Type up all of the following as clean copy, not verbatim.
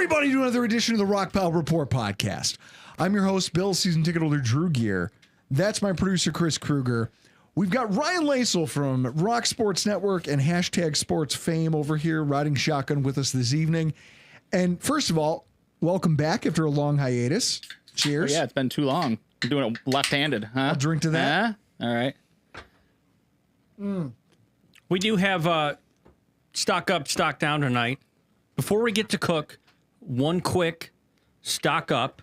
everybody to another edition of the Rockpile Report podcast. I'm your host, Bill, season ticket holder Drew Gear. That's my producer, Chris Kruger. We've got Ryan Lasel from Rock Sports Network and hashtag Sports Fame over here riding shotgun with us this evening. And first of all, welcome back after a long hiatus. Cheers. Oh, yeah, it's been too long. I'm doing it left-handed, huh? I'll drink to that. All right. We do have stock up, stock down tonight. Before we get to cook, one quick stock up,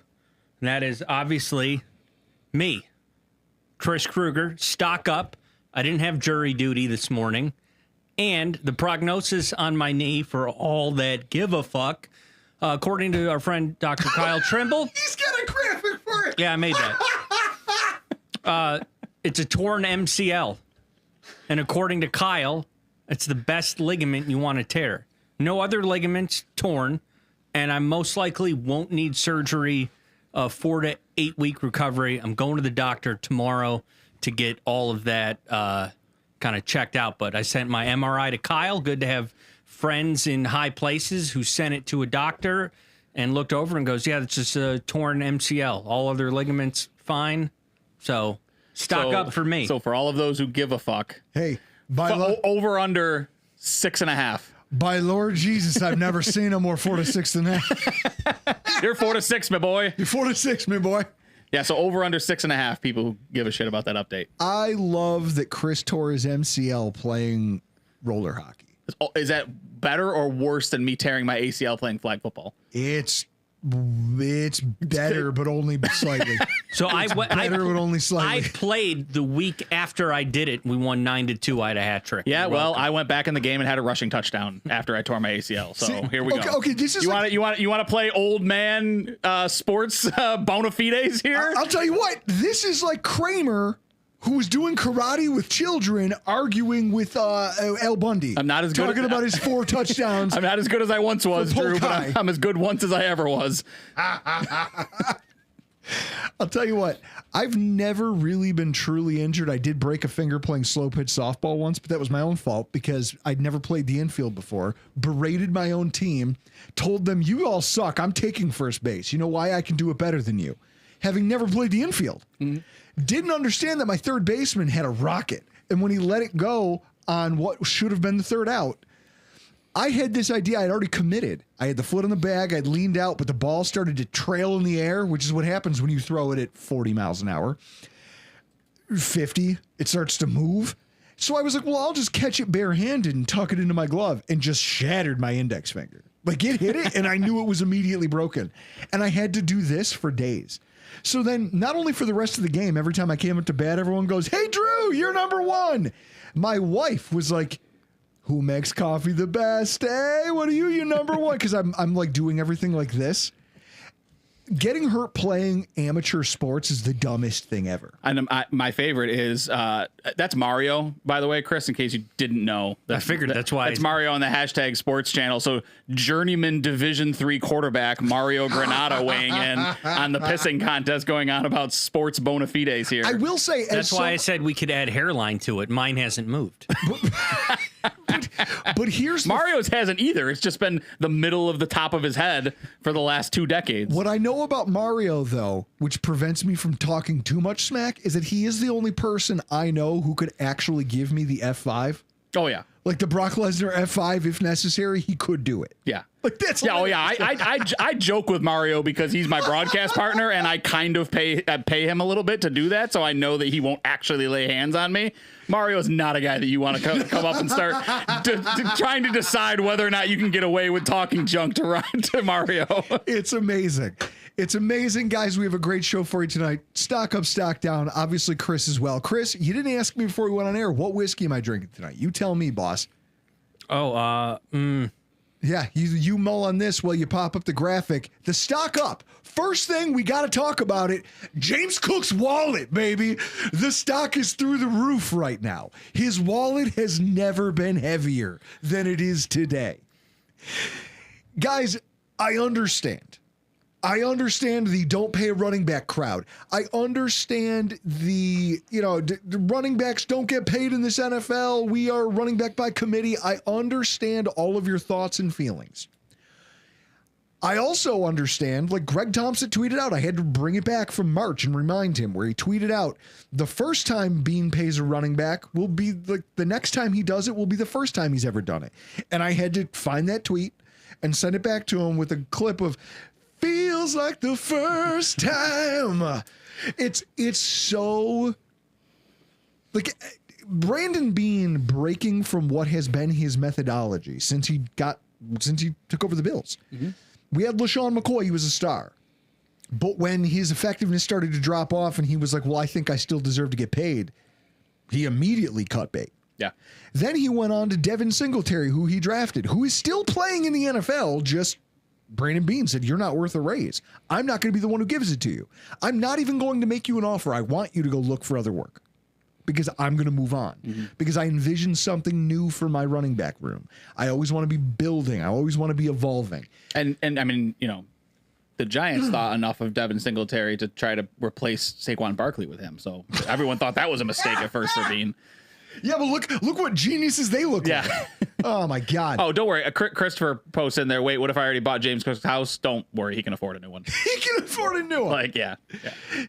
and that is obviously me, Chris Kruger. Stock up. I didn't have jury duty this morning, and the prognosis on my knee for all that give a fuck, according to our friend Dr. Kyle Trimble. He's got a graphic for it. Yeah, I made that. It's a torn MCL, and according to Kyle, it's the best ligament you want to tear. No other ligaments torn, and I most likely won't need surgery. 4 to 8 week recovery. I'm going to the doctor tomorrow to get all of that kind of checked out. But I sent my MRI to Kyle. Good to have friends in high places who sent it to a doctor and looked over and goes, yeah, it's just a torn MCL. All other ligaments fine. So stock up for me. So for all of those who give a fuck, Hey, over under 6.5. By Lord Jesus, I've never seen a more 4 to 6 than that. You're 4 to 6, my boy. You're 4 to 6, my boy. Yeah, so over under 6.5 people who give a shit about that update. I love that Chris tore his MCL playing roller hockey. Is that better or worse than me tearing my ACL playing flag football? It's better, but only slightly. So Better, but only slightly. I played the week after I did it. We won 9-2. I had a hat trick. Yeah, well, I went back in the game and had a rushing touchdown after I tore my ACL. So here we go. Okay, this is you want to play old man sports bona fides here? I'll tell you what. This is like Kramer, who was doing karate with children, arguing with Al Bundy. I'm not as good talking about his 4 touchdowns. I'm not as good as I once was, Drew, but I'm as good once as I ever was. I'll tell you what, I've never really been truly injured. I did break a finger playing slow pitch softball once, but that was my own fault because I'd never played the infield before, berated my own team, told them, you all suck. I'm taking first base. You know why? I can do it better than you. Having never played the infield. Mm-hmm. Didn't understand that my third baseman had a rocket. And when he let it go on what should have been the third out, I had this idea. I'd already committed. I had the foot on the bag. I'd leaned out, but the ball started to trail in the air, which is what happens when you throw it at 40 miles an hour. 50, it starts to move. So I was like, well, I'll just catch it barehanded and tuck it into my glove, and just shattered my index finger. Like, it hit it, and I knew it was immediately broken. And I had to do this for days. So then, not only for the rest of the game, every time I came up to bat, everyone goes, hey, Drew, you're number one. My wife was like, who makes coffee the best? Hey, what are you number one? Because I'm like doing everything like this. Getting hurt playing amateur sports is the dumbest thing ever. And my favorite is that's Mario, by the way, Chris, in case you didn't know. I figured that's why. It's Mario on the hashtag sports channel. So journeyman Division III quarterback Mario Granada weighing in on the pissing contest going on about sports bona fides here. I will say, that's why I said we could add hairline to it. Mine hasn't moved. But here's Mario's hasn't either. It's just been the middle of the top of his head for the last 2 decades. What I know about Mario, though, which prevents me from talking too much smack, is that he is the only person I know who could actually give me the F5. Oh, yeah. Like the Brock Lesnar F5, if necessary, he could do it. Yeah. Like that's yeah. Oh, yeah. I joke with Mario because he's my broadcast partner, and I kind of pay him a little bit to do that, so I know that he won't actually lay hands on me. Mario is not a guy that you want to come up and start trying to decide whether or not you can get away with talking junk to Mario. It's amazing. It's amazing, guys. We have a great show for you tonight. Stock up, stock down. Obviously, Chris as well. Chris, you didn't ask me before we went on air, what whiskey am I drinking tonight? You tell me, boss. Yeah, you mull on this while you pop up the graphic. The stock up. First thing, we got to talk about it. James Cook's wallet, baby. The stock is through the roof right now. His wallet has never been heavier than it is today. Guys, I understand. I understand the don't pay a running back crowd. I understand the running backs don't get paid in this NFL. We are running back by committee. I understand all of your thoughts and feelings. I also understand, like Greg Thompson tweeted out, I had to bring it back from March and remind him, where he tweeted out, the first time Bean pays a running back will be the next time he does it will be the first time he's ever done it. And I had to find that tweet and send it back to him with a clip of feels like the first time. It's so like Brandon Bean breaking from what has been his methodology since he took over the Bills. Mm-hmm. We had LaShawn McCoy. He was a star. But when his effectiveness started to drop off and he was like, well, I think I still deserve to get paid, he immediately cut bait. Yeah. Then he went on to Devin Singletary, who he drafted, who is still playing in the NFL. Just Brandon Bean said, you're not worth a raise. I'm not going to be the one who gives it to you. I'm not even going to make you an offer. I want you to go look for other work because I'm going to move on because I envision something new for my running back room. I always want to be building. I always want to be evolving. And I mean, you know, the Giants thought enough of Devin Singletary to try to replace Saquon Barkley with him. So everyone thought that was a mistake at first for Bean. Yeah, but look what geniuses they look like. Oh, my God. Oh, don't worry. Christopher posts in there, wait, what if I already bought James Cook's house? Don't worry. He can afford a new one. He can afford a new one. Like, yeah.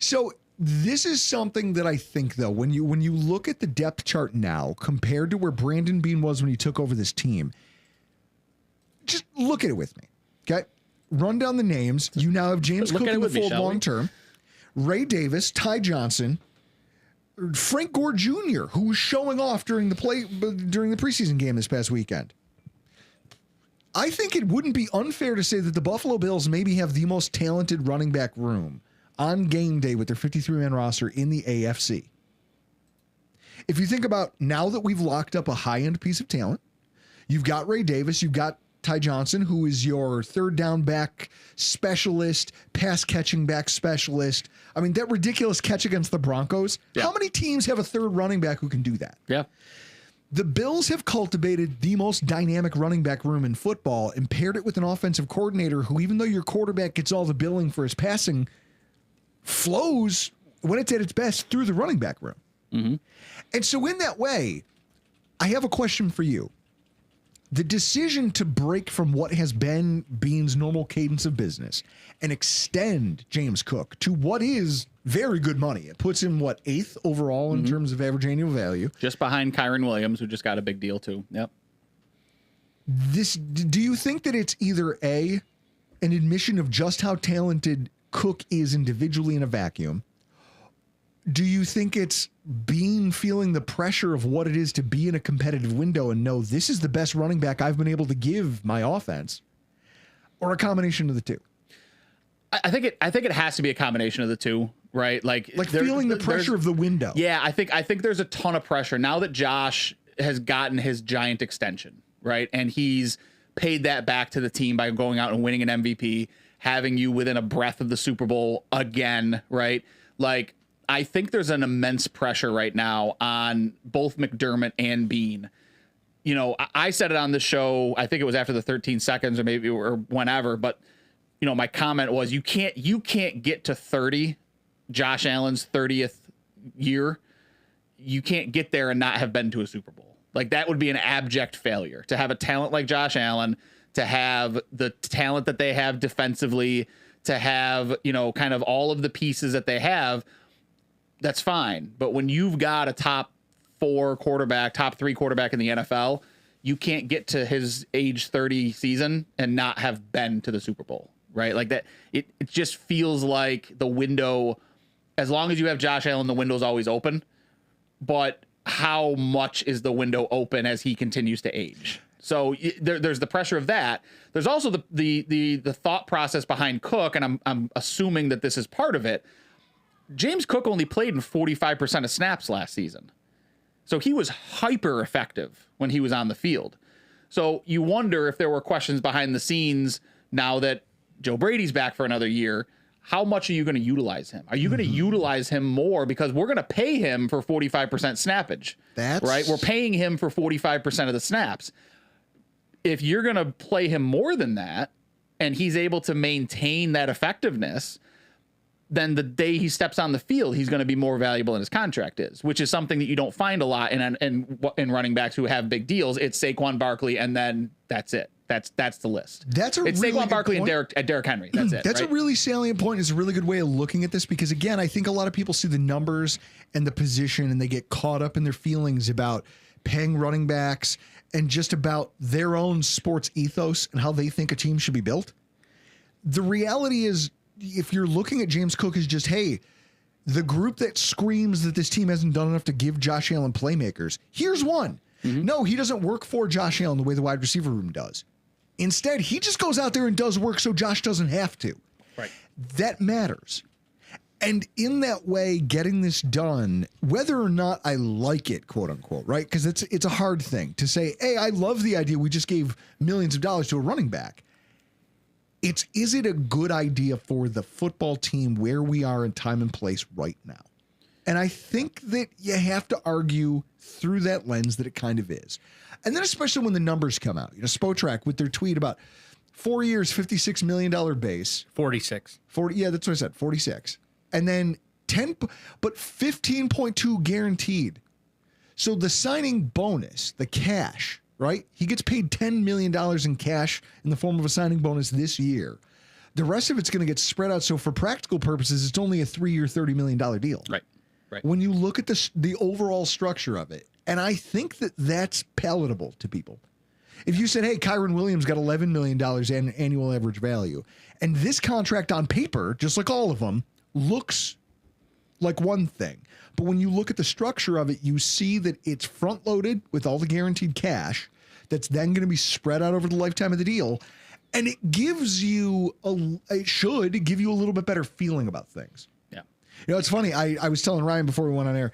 So this is something that I think, though, when you look at the depth chart now compared to where Brandon Bean was when he took over this team, just look at it with me, okay? Run down the names. You now have James Cook in the fold long term, Ray Davis, Ty Johnson, Frank Gore Jr., who was showing off during the preseason game this past weekend. I think it wouldn't be unfair to say that the Buffalo Bills maybe have the most talented running back room on game day with their 53-man roster in the AFC. If you think about now that we've locked up a high-end piece of talent, you've got Ray Davis, you've got Ty Johnson, who is your third down back specialist, pass catching back specialist. I mean, that ridiculous catch against the Broncos. Yeah. How many teams have a third running back who can do that? Yeah. The Bills have cultivated the most dynamic running back room in football and paired it with an offensive coordinator who, even though your quarterback gets all the billing for his passing, flows when it's at its best through the running back room. Mm-hmm. And so in that way, I have a question for you. The decision to break from what has been Bean's normal cadence of business and extend James Cook to what is very good money. It puts him, 8th overall in terms of average annual value. Just behind Kyron Williams, who just got a big deal too. Yep. Do you think that it's either an admission of just how talented Cook is individually in a vacuum? Do you think it's Bean feeling the pressure of what it is to be in a competitive window and know this is the best running back I've been able to give my offense, or a combination of the two? I think it has to be a combination of the two, right? Like feeling the pressure of the window. Yeah, I think there's a ton of pressure now that Josh has gotten his giant extension, right? And he's paid that back to the team by going out and winning an MVP, having you within a breath of the Super Bowl again, right? Like, I think there's an immense pressure right now on both McDermott and Bean. You know, I said it on the show, I think it was after the 13 seconds or whenever, but you know, my comment was you can't get to 30, Josh Allen's 30th year. You can't get there and not have been to a Super Bowl. Like, that would be an abject failure to have a talent like Josh Allen, to have the talent that they have defensively, to have, you know, kind of all of the pieces that they have. That's fine. But when you've got a top 3 quarterback in the NFL, you can't get to his age 30 season and not have been to the Super Bowl, right? Like that, it just feels like the window, as long as you have Josh Allen, the window's always open. But how much is the window open as he continues to age? So there's the pressure of that. There's also the thought process behind Cook, and I'm assuming that this is part of it. James Cook only played in 45% of snaps last season. So he was hyper effective when he was on the field. So you wonder if there were questions behind the scenes now that Joe Brady's back for another year. How much are you going to utilize him? Are you going to utilize him more? Because we're going to pay him for 45% snappage. That's right. We're paying him for 45% of the snaps. If you're going to play him more than that and he's able to maintain that effectiveness, then the day he steps on the field, he's going to be more valuable than his contract is, which is something that you don't find a lot in running backs who have big deals. It's Saquon Barkley, and then that's it. That's the list. It's really Saquon Barkley and Derrick Henry. That's it. That's right? a really salient point. It's a really good way of looking at this because, again, I think a lot of people see the numbers and the position and they get caught up in their feelings about paying running backs and just about their own sports ethos and how they think a team should be built. The reality is, if you're looking at James Cook as just, hey, the group that screams that this team hasn't done enough to give Josh Allen playmakers, here's one. No, he doesn't work for Josh Allen the way the wide receiver room does. Instead, he just goes out there and does work so Josh doesn't have to. Right. That matters. And in that way, getting this done, whether or not I like it, quote unquote, right? Because it's a hard thing to say, hey, I love the idea we just gave millions of dollars to a running back. Is it a good idea for the football team where we are in time and place right now? And I think that you have to argue through that lens that it kind of is. And then especially when the numbers come out, Spotrac with their tweet about 4 years, $56 million base. 46. 40. Yeah, that's what I said. 46. And then 15.2 guaranteed. So the signing bonus, the cash, right? He gets paid $10 million in cash in the form of a signing bonus this year. The rest of it's going to get spread out. So for practical purposes, it's only a 3-year, $30 million deal. Right. When you look at the overall structure of it, and I think that that's palatable to people. If you said, hey, Kyron Williams got $11 million in annual average value, and this contract on paper, just like all of them, looks like one thing. But when you look at the structure of it, you see that it's front loaded with all the guaranteed cash that's then going to be spread out over the lifetime of the deal. And it gives you it should give you a little bit better feeling about things. Yeah. It's funny. I was telling Ryan before we went on air,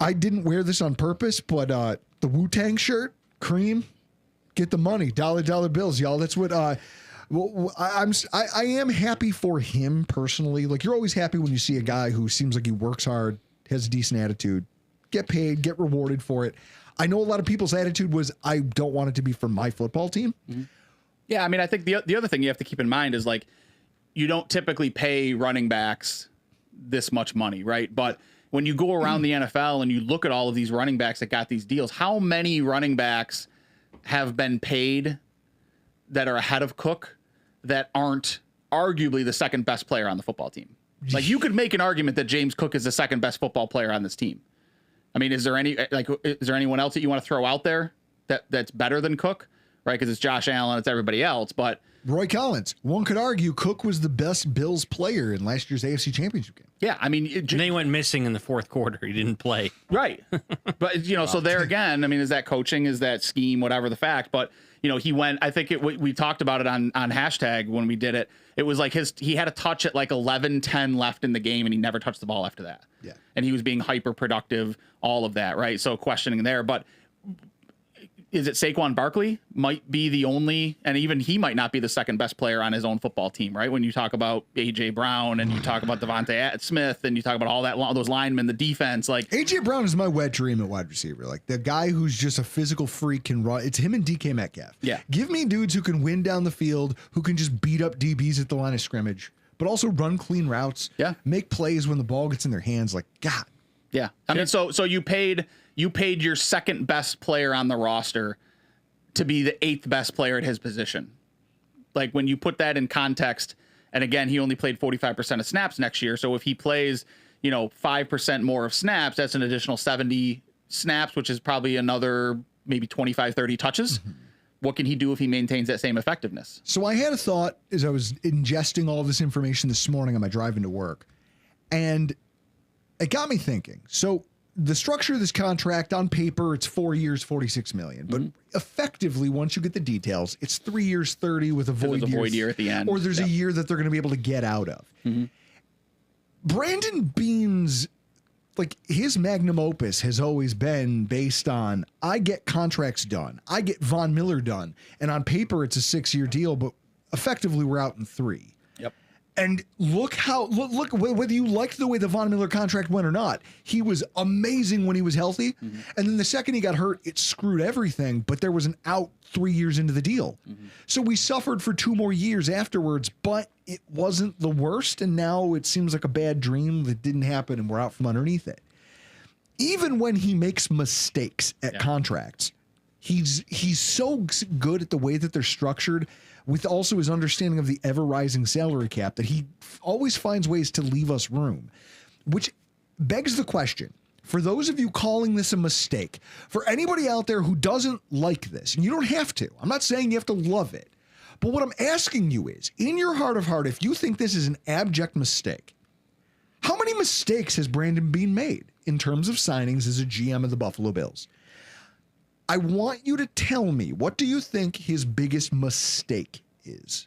I didn't wear this on purpose, but the Wu-Tang shirt, cream, get the money, dollar bills, y'all. That's what I am happy for him personally. Like, you're always happy when you see a guy who seems like he works hard, has a decent attitude, get paid, get rewarded for it. I know a lot of people's attitude was, I don't want it to be for my football team. Mm-hmm. Yeah, I mean, I think the other thing you have to keep in mind is, like, you don't typically pay running backs this much money, right? But when you go around the NFL and you look at all of these running backs that got these deals, how many running backs have been paid that are ahead of Cook that aren't arguably the second best player on the football team? Like, you could make an argument that James Cook is the second best football player on this team. I mean, is there anyone else that you want to throw out there that's better than Cook? Right? Because it's Josh Allen, it's everybody else, but Roy Collins. One could argue Cook was the best Bills player in last year's AFC Championship game. Yeah, I mean, and they went missing in the fourth quarter. He didn't play. Right. But, so there again, I mean, is that coaching? Is that scheme? Whatever the fact. But, he went, I think we talked about it on hashtag when we did it. It was like he had a touch at like 11-10 left in the game, and he never touched the ball after that. Yeah. And he was being hyper productive, all of that. Right. So questioning there. But is it Saquon Barkley might be the only, and even he might not be the second best player on his own football team, right? When you talk about A.J. Brown and you talk about Devontae Smith and you talk about all those linemen, the defense, like A.J. Brown is my wet dream at wide receiver. Like, the guy who's just a physical freak can run. It's him and DK Metcalf. Yeah. Give me dudes who can win down the field, who can just beat up DBs at the line of scrimmage, but also run clean routes. Yeah. Make plays when the ball gets in their hands. Like, God. Yeah. I mean, so you paid your second best player on the roster to be the 8th best player at his position. Like, when you put that in context, and again, he only played 45% of snaps next year. So if he plays, 5% more of snaps, that's an additional 70 snaps, which is probably another maybe 25, 30 touches. Mm-hmm. What can he do if he maintains that same effectiveness? So I had a thought as I was ingesting all this information this morning on my drive into work, and it got me thinking. So the structure of this contract on paper, it's 4 years, $46 million. But effectively, once you get the details, it's 3 years, 30 with a void year at the end. Or there's a year that they're going to be able to get out of. Mm-hmm. Brandon Beane's, like, his magnum opus has always been based on, I get contracts done. I get Von Miller done. And on paper, it's a 6-year deal, but effectively we're out in 3. And look whether you liked the way the Von Miller contract went or not, he was amazing when he was healthy. Mm-hmm. And then the second he got hurt, it screwed everything. But there was an out 3 years into the deal. Mm-hmm. So we suffered for 2 more years afterwards, but it wasn't the worst. And now it seems like a bad dream that didn't happen and we're out from underneath it. Even when he makes mistakes at contracts, He's so good at the way that they're structured, with also his understanding of the ever-rising salary cap, that he always finds ways to leave us room, which begs the question, for those of you calling this a mistake, for anybody out there who doesn't like this, and you don't have to, I'm not saying you have to love it, but what I'm asking you is, in your heart of heart, if you think this is an abject mistake, how many mistakes has Brandon Beane made in terms of signings as a GM of the Buffalo Bills? I want you to tell me, what do you think his biggest mistake is?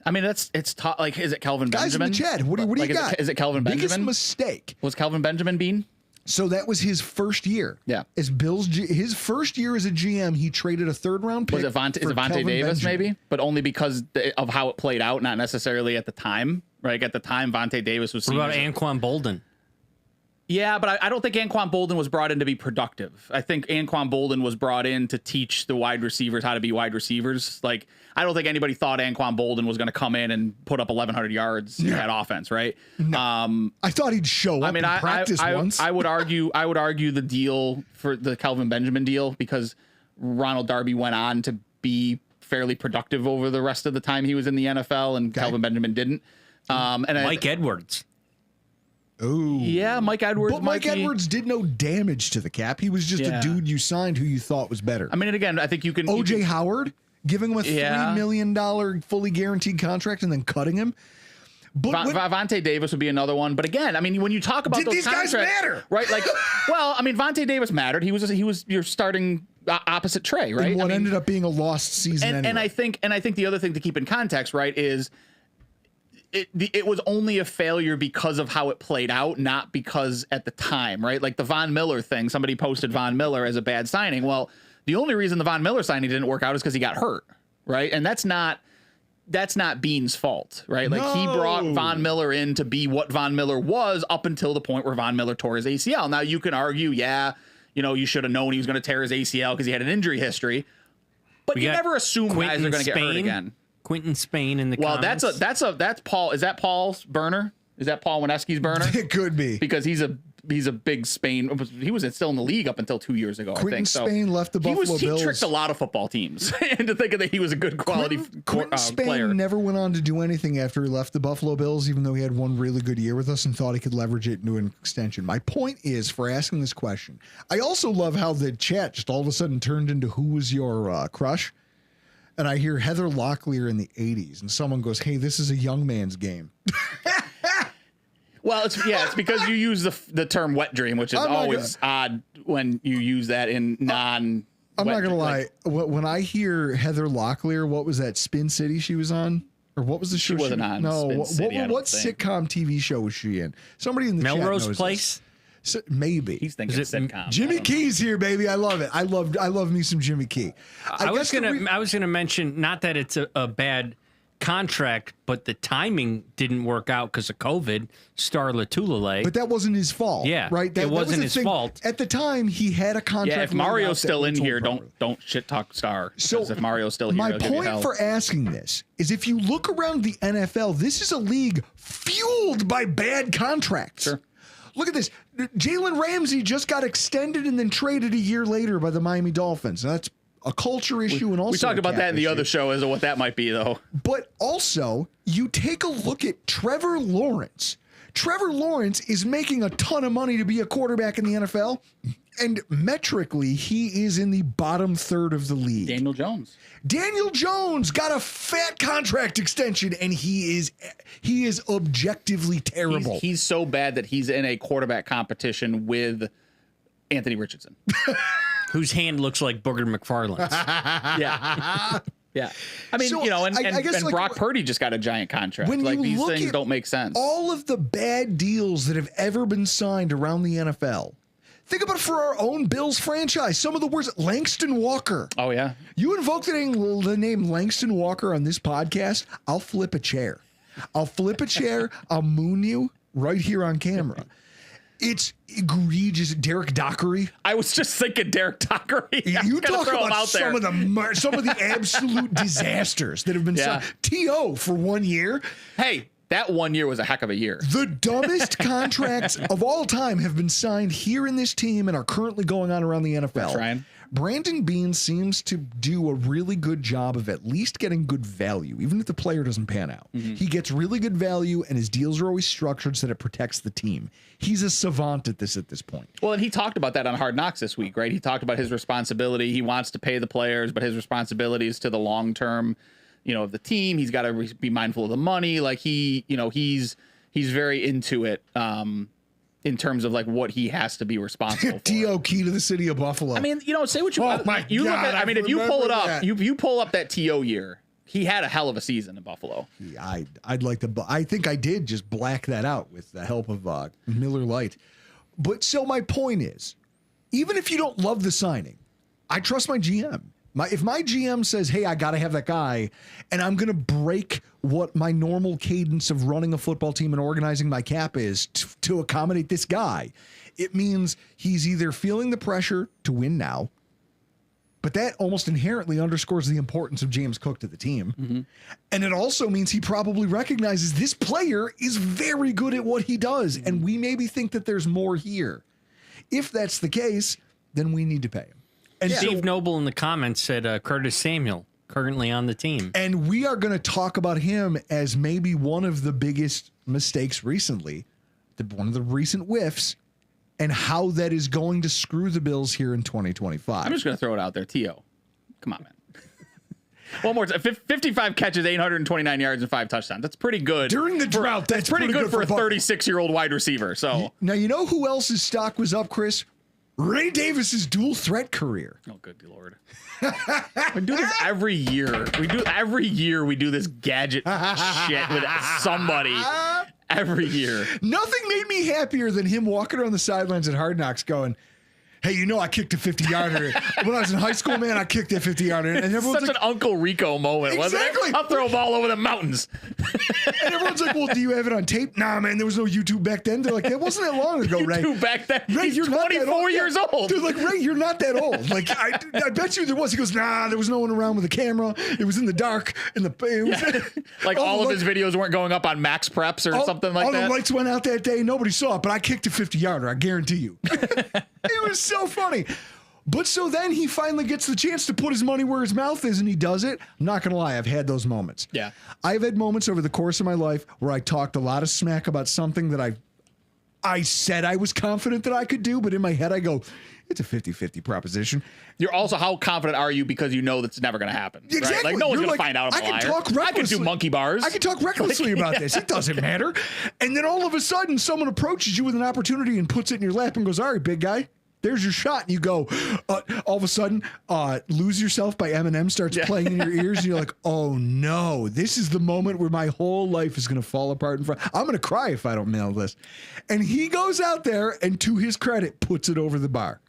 I mean, it's like, is it Kelvin Guys Benjamin? in the chat, what do you got? Is it Kelvin Benjamin? Biggest mistake. Was Kelvin Benjamin Beane? So that was his first year. Yeah. As his first year as a GM, he traded a third-round pick. Was it Vontae Kelvin Davis, Benjamin. maybe? But only because of how it played out, not necessarily at the time. Right? At the time, Vontae Davis was seen What about as Anquan Bolden? Yeah, but I don't think Anquan Bolden was brought in to be productive. I think Anquan Bolden was brought in to teach the wide receivers how to be wide receivers. Like, I don't think anybody thought Anquan Bolden was going to come in and put up 1,100 yards in that offense, right? No. I thought he'd show up in practice once. I would argue the deal for the Kelvin Benjamin deal, because Ronald Darby went on to be fairly productive over the rest of the time he was in the NFL, and Kelvin Benjamin didn't. And Mike Edwards. Oh, yeah, Mike Edwards. But Mike Edwards did no damage to the cap. He was just a dude you signed who you thought was better. I mean, and again, I think you can. O.J. Howard, giving him a $3 million fully guaranteed contract and then cutting him. But Vontae Davis would be another one. But again, I mean, when you talk about those these guys matter, right? Like, well, I mean, Vontae Davis mattered. He was your starting opposite Trey, right? And what ended up being a lost season. And, anyway. and I think the other thing to keep in context, right, is it was only a failure because of how it played out, not because at the time, right? Like the Von Miller thing, somebody posted Von Miller as a bad signing. Well, the only reason the Von Miller signing didn't work out is because he got hurt, right? And that's not Beane's fault, right? Like he brought Von Miller in to be what Von Miller was up until the point where Von Miller tore his ACL. Now you can argue, you should have known he was going to tear his ACL because he had an injury history, but you never assume guys are going to get hurt again. Quentin Spain in the comments. That's Paul. Is that Paul's burner? Is that Paul Wineski's burner? It could be, because he's a big Spain. He was still in the league up until 2 years ago. Quentin I think Spain left the Buffalo Bills. He tricked a lot of football teams into thinking that he was a good quality Quentin Spain player. never went on to do anything after he left the Buffalo Bills, even though he had one really good year with us and thought he could leverage it into an extension. My point is, for asking this question, I also love how the chat just all of a sudden turned into who was your crush. And I hear Heather Locklear in the 80s, and someone goes, "Hey, this is a young man's game." Well, it's because you use the term wet dream, which is always odd when you use that in non. I'm not gonna lie. When I hear Heather Locklear, what was that Spin City she was on, or what was the show? She wasn't on. No, Spin City, what sitcom TV show was she in? Somebody in the Melrose chat knows Place. This. So, maybe he's thinking sitcom. Jimmy Key's here, baby. I love it. I love me some Jimmy Key. I was gonna mention, not that it's a bad contract, but the timing didn't work out because of COVID. Star Latulele. But that wasn't his fault. Yeah, right. It wasn't his fault. At the time, he had a contract. Yeah, if Mario's still in here, don't shit talk Star. So if Mario's still here, my point for asking this is, if you look around the NFL, this is a league fueled by bad contracts. Sure. Look at this. Jalen Ramsey just got extended and then traded a year later by the Miami Dolphins. That's a culture issue, and also we talked about that in the other show as to what that might be, though. But also, you take a look at Trevor Lawrence. Trevor Lawrence is making a ton of money to be a quarterback in the NFL, and metrically, he is in the bottom third of the league. Daniel Jones got a fat contract extension, and he is objectively terrible. He's so bad that he's in a quarterback competition with Anthony Richardson, whose hand looks like Booger McFarland's. Yeah. Yeah. I mean, so, and Brock Purdy just got a giant contract. Like, these things don't make sense. All of the bad deals that have ever been signed around the NFL. Think about it for our own Bills franchise. Some of the worst. Langston Walker. Oh, yeah. You invoke the name Langston Walker on this podcast, I'll flip a chair. I'll moon you right here on camera. It's egregious. Derek Dockery. I was just thinking Derek Dockery. You talk about some of the absolute disasters that have been signed. T.O. for 1 year. Hey, that 1 year was a heck of a year. The dumbest contracts of all time have been signed here in this team and are currently going on around the NFL. That's right. Brandon Beane seems to do a really good job of at least getting good value, even if the player doesn't pan out. He gets really good value, and his deals are always structured so that it protects the team. He's a savant at this point. Well, and he talked about that on Hard Knocks this week, right? He talked about his responsibility. He wants to pay the players, but his responsibility is to the long term, of the team. He's got to be mindful of the money. Like he's very into it. In terms of like what he has to be responsible for. T.O. key to the city of Buffalo. I mean, say what you want. My you God, look at, I mean, if you pull it up, that. you pull up that T.O. year, he had a hell of a season in Buffalo. I'd like to, I think I did just black that out with the help of Miller Lite. But so my point is, even if you don't love the signing, I trust my GM. If my GM says, hey, I got to have that guy, and I'm going to break what my normal cadence of running a football team and organizing my cap is to accommodate this guy, it means he's either feeling the pressure to win now, but that almost inherently underscores the importance of James Cook to the team. And it also means he probably recognizes this player is very good at what he does, and we maybe think that there's more here. If that's the case, then we need to pay him. And Steve Noble in the comments said Curtis Samuel, currently on the team. And we are going to talk about him as maybe one of the biggest mistakes recently, one of the recent whiffs, and how that is going to screw the Bills here in 2025. I'm just going to throw it out there. T.O. Come on, man. One more time. 55 catches, 829 yards, and 5 touchdowns. That's pretty good. During the drought, that's pretty good for a 36-year-old wide receiver. So now, you know who else's stock was up, Chris? Ray Davis's dual threat career. Oh, good Lord. We do this every year. We do this gadget shit with somebody every year. Nothing made me happier than him walking around the sidelines at Hard Knocks going, hey, I kicked a 50-yarder. When I was in high school, man, I kicked that 50-yarder. And everyone's such like, an Uncle Rico moment, wasn't it? I'll throw a ball over the mountains. And everyone's like, well, do you have it on tape? Nah, man, there was no YouTube back then. They're like, that wasn't that long ago, Ray. YouTube back then? Ray, He's you're 24 years old. They're like, Ray, you're not that old. Like, I bet you there was. He goes, nah, there was no one around with a camera. It was in the dark. Like all of his videos weren't going up on Max Preps or something like that. All the lights went out that day. Nobody saw it, but I kicked a 50-yarder. I guarantee you. It was so funny. But so then he finally gets the chance to put his money where his mouth is, and he does it. I'm not going to lie. I've had those moments. Yeah. I've had moments over the course of my life where I talked a lot of smack about something that I said I was confident that I could do, but in my head I go, it's a 50-50 proposition. You're also, how confident are you because you know that's never going to happen? Exactly. Right? Like no one's going to find out I'm a liar. I can do monkey bars. I can talk recklessly about this. It doesn't matter. And then all of a sudden someone approaches you with an opportunity and puts it in your lap and goes, all right, big guy. There's your shot. And you go, all of a sudden, Lose Yourself by Eminem starts playing in your ears. And you're like, oh no, this is the moment where my whole life is going to fall apart in front. I'm going to cry if I don't nail this. And he goes out there and, to his credit, puts it over the bar.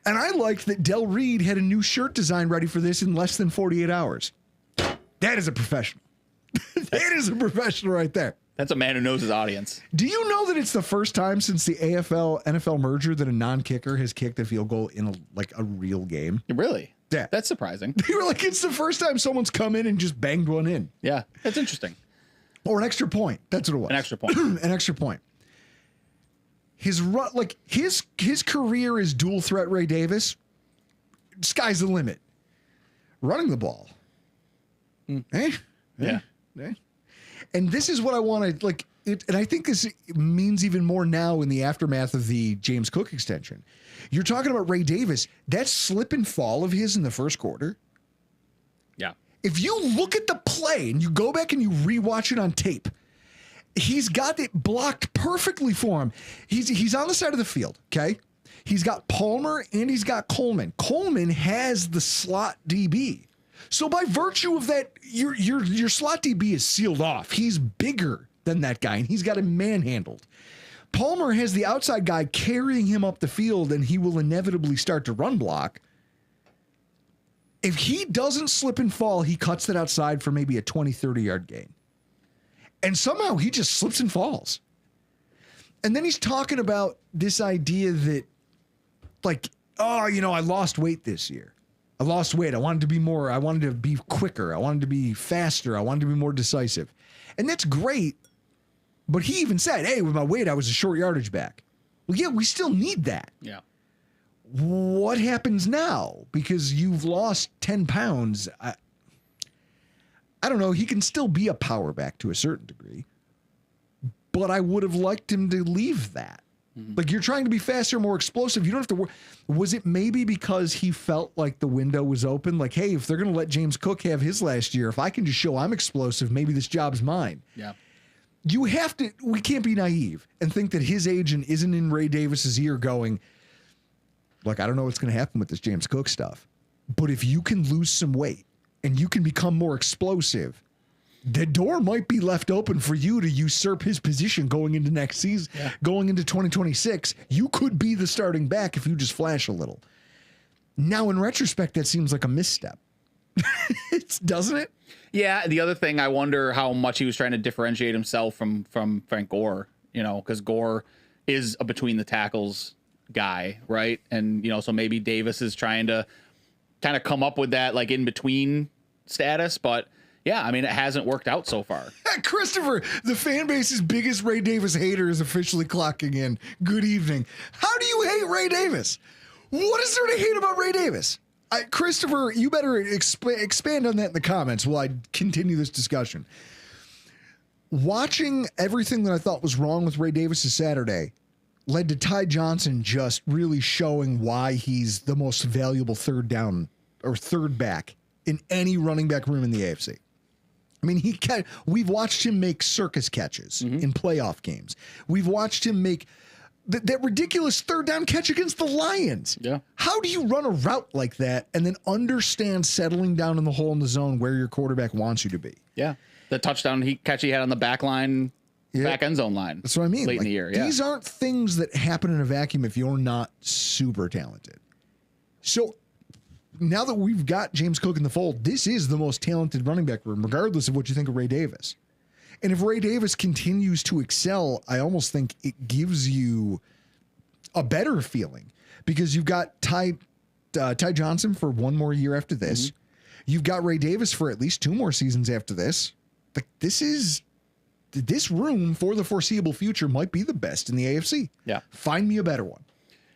And I liked that Del Reed had a new shirt design ready for this in less than 48 hours. That is a professional. That is a professional right there. That's a man who knows his audience. Do you know that it's the first time since the AFL-NFL merger that a non-kicker has kicked a field goal in a real game? Really? Yeah. That's surprising. They were like, it's the first time someone's come in and just banged one in. Yeah, that's interesting. Or an extra point. That's what it was. An extra point. An extra point. His career as dual threat Ray Davis, sky's the limit. Running the ball. Yeah. And this is what I want to and I think this means even more now in the aftermath of the James Cook extension. You're talking about Ray Davis, that slip and fall of his in the first quarter. Yeah. If you look at the play and you go back and you rewatch it on tape, he's got it blocked perfectly for him. He's on the side of the field, okay? He's got Palmer and he's got Coleman. Coleman has the slot DB. So by virtue of that, your slot DB is sealed off. He's bigger than that guy, and he's got him manhandled. Palmer has the outside guy carrying him up the field, and he will inevitably start to run block. If he doesn't slip and fall, he cuts it outside for maybe a 20, 30-yard gain. And somehow he just slips and falls. And then he's talking about this idea that, I lost weight this year. I lost weight. I wanted to be quicker. I wanted to be faster. I wanted to be more decisive. And that's great. But he even said, hey, with my weight, I was a short yardage back. Well, yeah, we still need that. Yeah. What happens now? Because you've lost 10 pounds. I don't know. He can still be a power back to a certain degree. But I would have liked him to leave that. Like, you're trying to be faster, more explosive. You don't have to work. Was it maybe because he felt like the window was open? Like, hey, if they're going to let James Cook have his last year, if I can just show I'm explosive, maybe this job's mine. Yeah. You have to, we can't be naive and think that his agent isn't in Ray Davis's ear going, look, I don't know what's going to happen with this James Cook stuff, but if you can lose some weight and you can become more explosive, the door might be left open for you to usurp his position going into next season, going into 2026. You could be the starting back if you just flash a little. Now, in retrospect, that seems like a misstep. Doesn't it? Yeah. The other thing, I wonder how much he was trying to differentiate himself from Frank Gore, because Gore is a between the tackles guy, right? And, so maybe Davis is trying to kind of come up with that like in between status, but yeah, I mean, it hasn't worked out so far. Christopher, the fan base's biggest Ray Davis hater is officially clocking in. Good evening. How do you hate Ray Davis? What is there to hate about Ray Davis? Christopher, you better expand on that in the comments while I continue this discussion. Watching everything that I thought was wrong with Ray Davis Saturday led to Ty Johnson just really showing why he's the most valuable third down or third back in any running back room in the AFC. I mean, we've watched him make circus catches in playoff games. We've watched him make that ridiculous third down catch against the Lions. Yeah. How do you run a route like that and then understand settling down in the hole in the zone where your quarterback wants you to be? Yeah. The touchdown catch he had on the back line, back end zone line. That's what I mean. Late in the year. Yeah. These aren't things that happen in a vacuum if you're not super talented. So now that we've got James Cook in the fold, this is the most talented running back room, regardless of what you think of Ray Davis. And if Ray Davis continues to excel, I almost think it gives you a better feeling because you've got Ty Johnson for one more year after this. You've got Ray Davis for at least 2 more seasons after this. Like, this room for the foreseeable future might be the best in the AFC. Yeah. Find me a better one.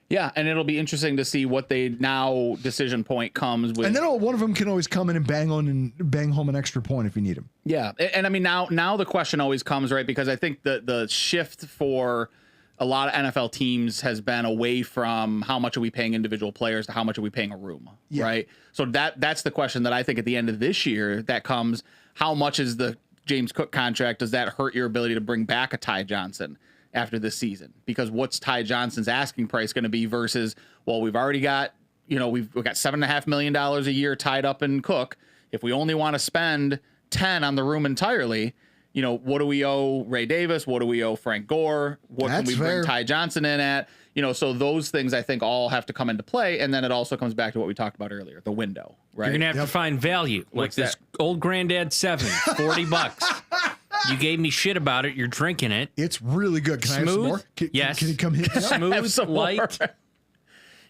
Yeah, and it'll be interesting to see what they now decision point comes with. And then one of them can always come in and bang home an extra point if you need him. Yeah, and I mean now the question always comes, right? Because I think the shift for a lot of NFL teams has been away from how much are we paying individual players to how much are we paying a room, right? So that's the question that I think at the end of this year that comes, how much is the James Cook contract? Does that hurt your ability to bring back a Ty Johnson after this season? Because what's Ty Johnson's asking price going to be versus, well, we've already got, we've got $7.5 million a year tied up in Cook. If we only want to spend 10 on the room entirely, what do we owe Ray Davis? What do we owe Frank Gore? What can we bring Ty Johnson in at? So those things I think all have to come into play. And then it also comes back to what we talked about earlier, the window, right? You're going to have to find value. What's like this old Granddad 7, $40. You gave me shit about it. You're drinking it. It's really good. Can I have some more? Yes. Can you come hit me up? Smooth, light.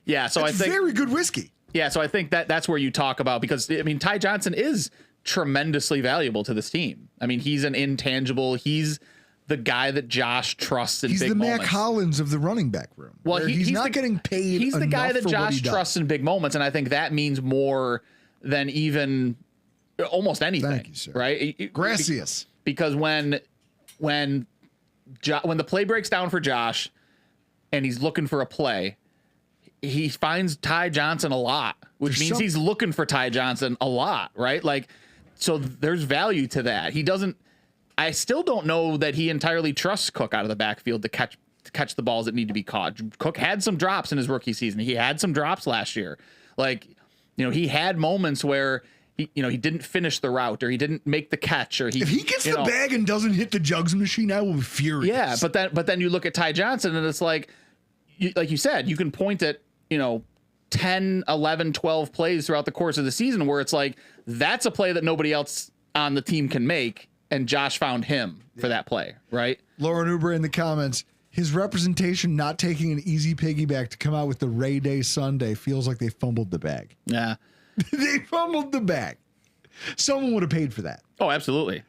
Yeah. So That's I think very good whiskey. Yeah. So I think that's where you talk about, because I mean, Ty Johnson is tremendously valuable to this team. I mean, he's an intangible. He's the guy that Josh trusts in big moments. He's the Mac Hollins of the running back room. Well, he's not getting paid. He's the guy that Josh trusts in big moments. And I think that means more than even almost anything. Thank you, sir. Right. Gracias. Because when the play breaks down for Josh and he's looking for a play, he finds Ty Johnson a lot, which means he's looking for Ty Johnson a lot, right? Like, so there's value to that. I still don't know that he entirely trusts Cook out of the backfield to catch the balls that need to be caught. Cook had some drops in his rookie season. He had some drops last year. Like, he had moments where he didn't finish the route or he didn't make the catch, or if he gets the bag and doesn't hit the jugs machine, I will be furious. Yeah, but then you look at Ty Johnson and it's like you said, you can point at 10, 11, 12 plays throughout the course of the season where it's like that's a play that nobody else on the team can make, and Josh found him for that play, right? Lauren Uber in the comments, his representation not taking an easy piggyback to come out with the Ray Day Sunday feels like they fumbled the bag. Yeah. They fumbled the bag. Someone would have paid for that. Oh, absolutely.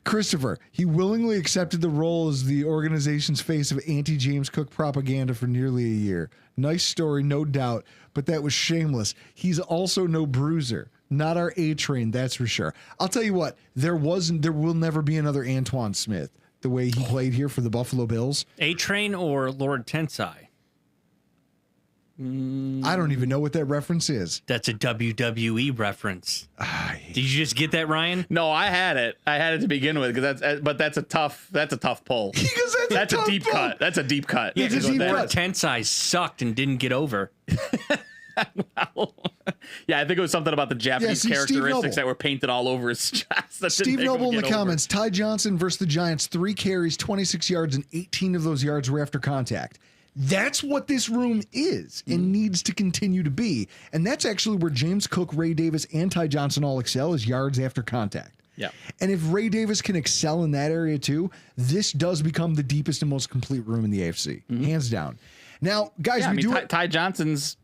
Christopher, he willingly accepted the role as the organization's face of anti-James Cook propaganda for nearly a year. Nice story, no doubt, but that was shameless. He's also no bruiser. Not our A-train, that's for sure. I'll tell you what, there will never be another Antoine Smith the way he played here for the Buffalo Bills. A-Train or Lord Tensai? I don't even know what that reference is. That's a WWE reference. Did you just get that, Ryan? No, I had it. I had it to begin with because that's a tough pull. Because That's a deep cut. That's a deep cut. Yeah, It's a because deep Lord cut. Tensai sucked and didn't get over. Yeah, I think it was something about the Japanese Steve Noble. characteristics that were painted all over his chest. That didn't Steve make him Noble in the get over. comments. Ty Johnson versus the Giants, 3 carries, 26 yards, and 18 of those yards were after contact. That's what this room is and needs to continue to be. And that's actually where James Cook, Ray Davis, and Ty Johnson all excel is yards after contact. Yeah. And if Ray Davis can excel in that area too, this does become the deepest and most complete room in the AFC, hands down. Now, guys, Yeah, we do Ty Johnson's,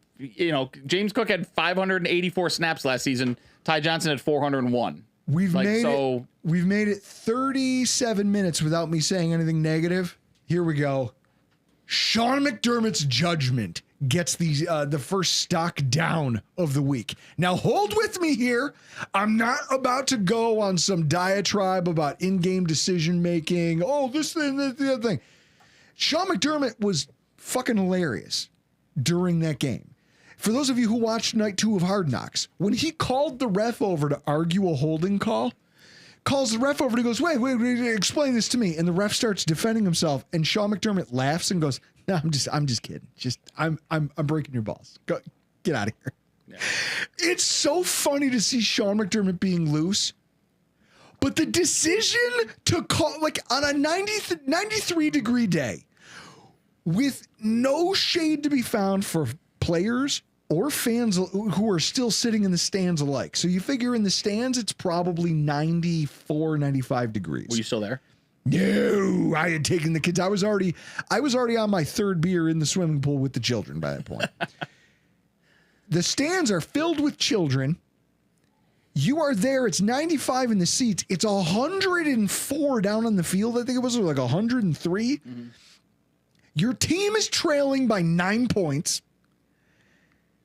James Cook had 584 snaps last season. Ty Johnson had 401. We've made it 37 minutes without me saying anything negative. Here we go. Sean McDermott's judgment gets the first stock down of the week. Now hold with me here. I'm not about to go on some diatribe about in-game decision making. Oh, this thing, the other thing. Sean McDermott was fucking hilarious during that game. For those of you who watched night 2 of Hard Knocks, when he called the ref over to argue a holding call, calls the ref over and he goes, wait, explain this to me. And the ref starts defending himself, and Sean McDermott laughs and goes, no, I'm just kidding. I'm breaking your balls. Go, get out of here. Yeah. It's so funny to see Sean McDermott being loose, but the decision to call, like on a 93-degree day, with no shade to be found for players or fans who are still sitting in the stands alike. So you figure in the stands, it's probably 94, 95 degrees. Were you still there? No, I had taken the kids. I was already on my 3rd beer in the swimming pool with the children by that point. The stands are filled with children. You are there. It's 95 in the seats. It's 104 down on the field. I think it was like 103. Mm-hmm. Your team is trailing by 9 points.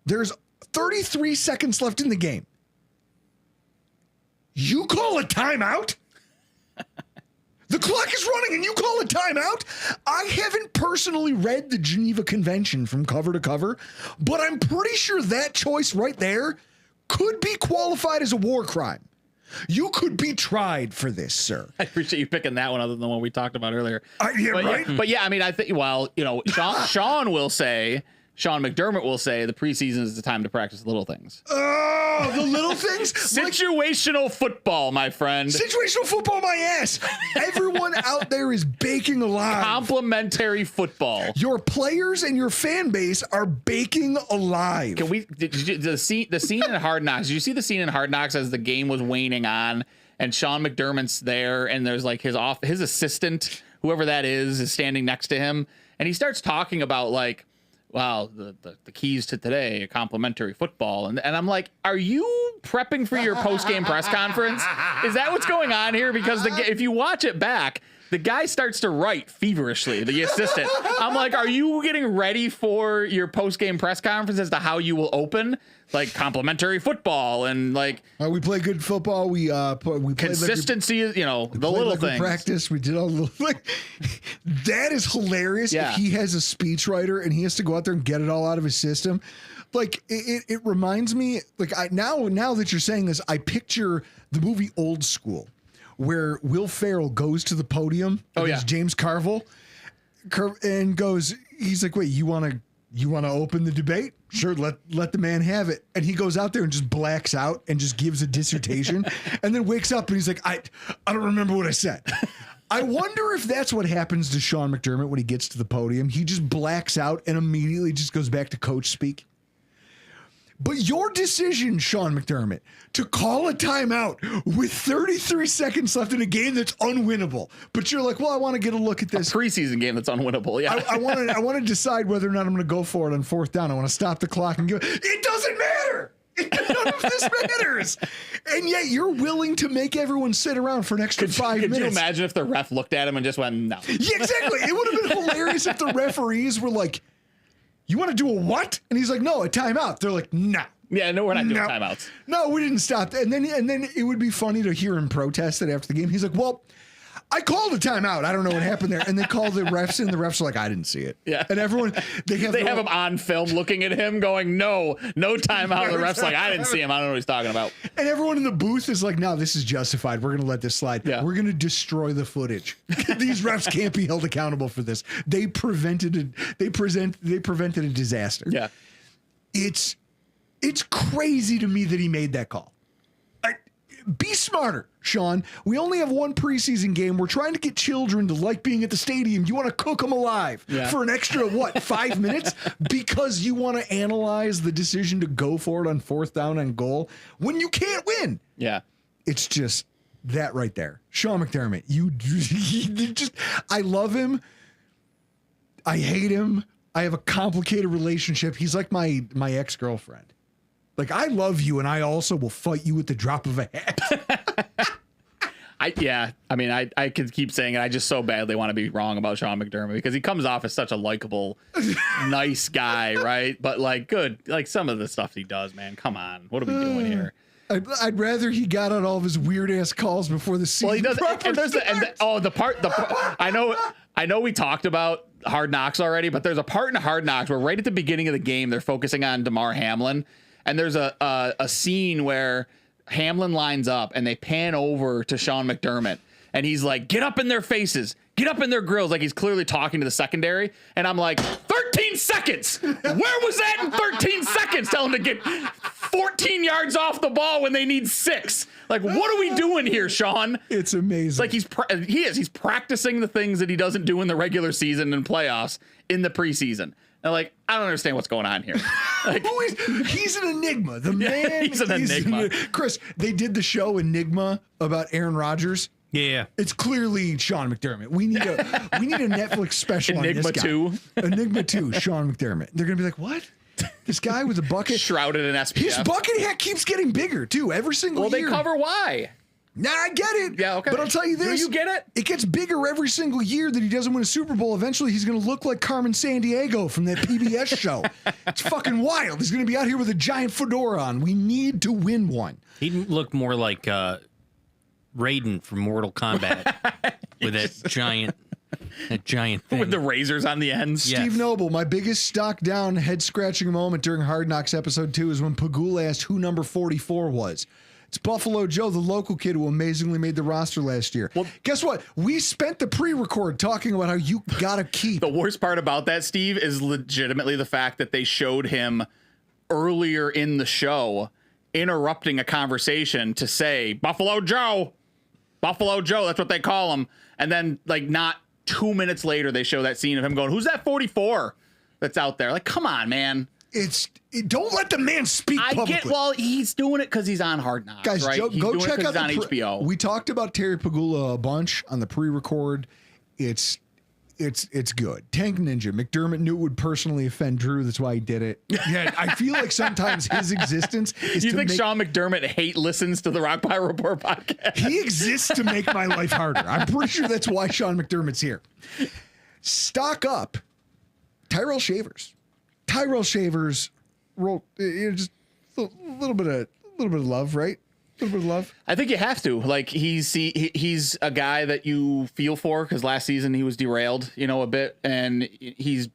There's 33 seconds left in the game. You call a timeout? The clock is running and you call a timeout? I haven't personally read the Geneva Convention from cover to cover, but I'm pretty sure that choice right there could be qualified as a war crime. You could be tried for this, sir. I appreciate you picking that one other than the one we talked about earlier. Yeah, right? But yeah, I mean, I think, well, Sean McDermott will say the preseason is the time to practice little things. Oh, the little things? Situational football, my friend. Situational football, my ass. Everyone out there is baking alive. Complimentary football. Your players and your fan base are baking alive. Can we, the scene in Hard Knocks, did you see the scene in Hard Knocks as the game was waning on and Sean McDermott's there and there's like his assistant, whoever that is standing next to him. And he starts talking about like, wow, the keys to today, a complimentary football. And I'm like, are you prepping for your post-game press conference? Is that what's going on here? Because if you watch it back, the guy starts to write feverishly, the assistant. I'm like, are you getting ready for your post-game press conference as to how you will open? Like complimentary football and like we play good football. We consistency is, the little things. Practice. We did all the little that is hilarious. Yeah. If he has a speechwriter and he has to go out there and get it all out of his system. Like it reminds me, like now that you're saying this, I picture the movie Old School, where Will Ferrell goes to the podium against James Carville and goes, he's like, wait, you want to open the debate? Sure, let the man have it. And he goes out there and just blacks out and just gives a dissertation and then wakes up and he's like, I don't remember what I said. I wonder if that's what happens to Sean McDermott when he gets to the podium. He just blacks out and immediately just goes back to coach speak. But your decision, Sean McDermott, to call a timeout with 33 seconds left in a game that's unwinnable, but you're like, well, I want to get a look at this. A preseason game that's unwinnable, yeah. I want to decide whether or not I'm going to go for it on 4th down. I want to stop the clock and give it. It doesn't matter. None of this matters. And yet you're willing to make everyone sit around for an extra 5 minutes. Could you imagine if the ref looked at him and just went, no? Yeah, exactly. It would have been hilarious if the referees were like, you want to do a what? And he's like, no, a timeout. They're like, no. Yeah, no, we're not doing timeouts. No, we didn't stop. And then it would be funny to hear him protest it after the game. He's like, well, I called a timeout. I don't know what happened there. And they call the refs in. The refs are like, I didn't see it. Yeah. And everyone, they have him on film looking at him going, no timeout. The ref's like, I didn't see him. I don't know what he's talking about. And everyone in the booth is like, no, this is justified. We're going to let this slide. Yeah. We're going to destroy the footage. These refs can't be held accountable for this. They prevented a disaster. Yeah. It's crazy to me that he made that call. Be smarter, Sean. We only have one preseason game. We're trying to get children to like being at the stadium. You want to cook them alive for an extra, 5 minutes? Because you want to analyze the decision to go for it on 4th down and goal when you can't win. Yeah. It's just that right there. Sean McDermott, you just, I love him. I hate him. I have a complicated relationship. He's like my ex-girlfriend. Like, I love you, and I also will fight you at the drop of a hat. I could keep saying it. I just so badly want to be wrong about Sean McDermott because he comes off as such a likable, nice guy, right? But some of the stuff he does, man, come on. What are we doing here? I'd rather he got on all of his weird ass calls before the season. Well, he does. I know we talked about Hard Knocks already, but there's a part in Hard Knocks where right at the beginning of the game, they're focusing on Damar Hamlin. And there's a scene where Hamlin lines up and they pan over to Sean McDermott and he's like, get up in their faces, get up in their grills. Like he's clearly talking to the secondary. And I'm like, 13 seconds. Where was that in 13 seconds? Tell him to get 14 yards off the ball when they need 6. Like, what are we doing here, Sean? It's amazing. Like he's practicing the things that he doesn't do in the regular season and playoffs in the preseason. And like, I don't understand what's going on here. Like, he's an enigma. The man, he's an enigma. Chris, they did the show Enigma about Aaron Rodgers. Yeah, it's clearly Sean McDermott. We need a Netflix special Enigma on this guy. 2. Enigma 2, Sean McDermott. They're gonna be like, what? This guy with a bucket shrouded in SPF. His bucket hat keeps getting bigger too every single year. Well, they cover why. Nah, I get it. Yeah, okay. But I'll tell you this. Do you get it? It gets bigger every single year that he doesn't win a Super Bowl. Eventually, he's going to look like Carmen Sandiego from that PBS show. It's fucking wild. He's going to be out here with a giant fedora on. We need to win one. He looked more like Raiden from Mortal Kombat with that giant thing. With the razors on the ends. Steve Noble, my biggest stock down, head-scratching moment during Hard Knocks episode 2 is when Pagula asked who number 44 was. It's Buffalo Joe, the local kid who amazingly made the roster last year. Well, guess what? We spent the pre-record talking about how you got to keep. The worst part about that, Steve, is legitimately the fact that they showed him earlier in the show interrupting a conversation to say, Buffalo Joe, that's what they call him. And then, not 2 minutes later, they show that scene of him going, who's that 44 that's out there? Like, come on, man. Don't let the man speak publicly. He's doing it because he's on Hard Knocks, guys. right? Go check out on HBO. We talked about Terry Pagula a bunch on the pre-record. It's good. Tank Ninja. McDermott knew it would personally offend Drew. That's why he did it. Yeah, I feel like sometimes his existence is you think Sean McDermott listens to the Rockpile Report podcast? He exists to make my life harder. I'm pretty sure that's why Sean McDermott's here. Stock up. Tyrell Shavers. Just a little bit of love, right? A little bit of love. I think you have to. Like he's a guy that you feel for because last season he was derailed, a bit, and he's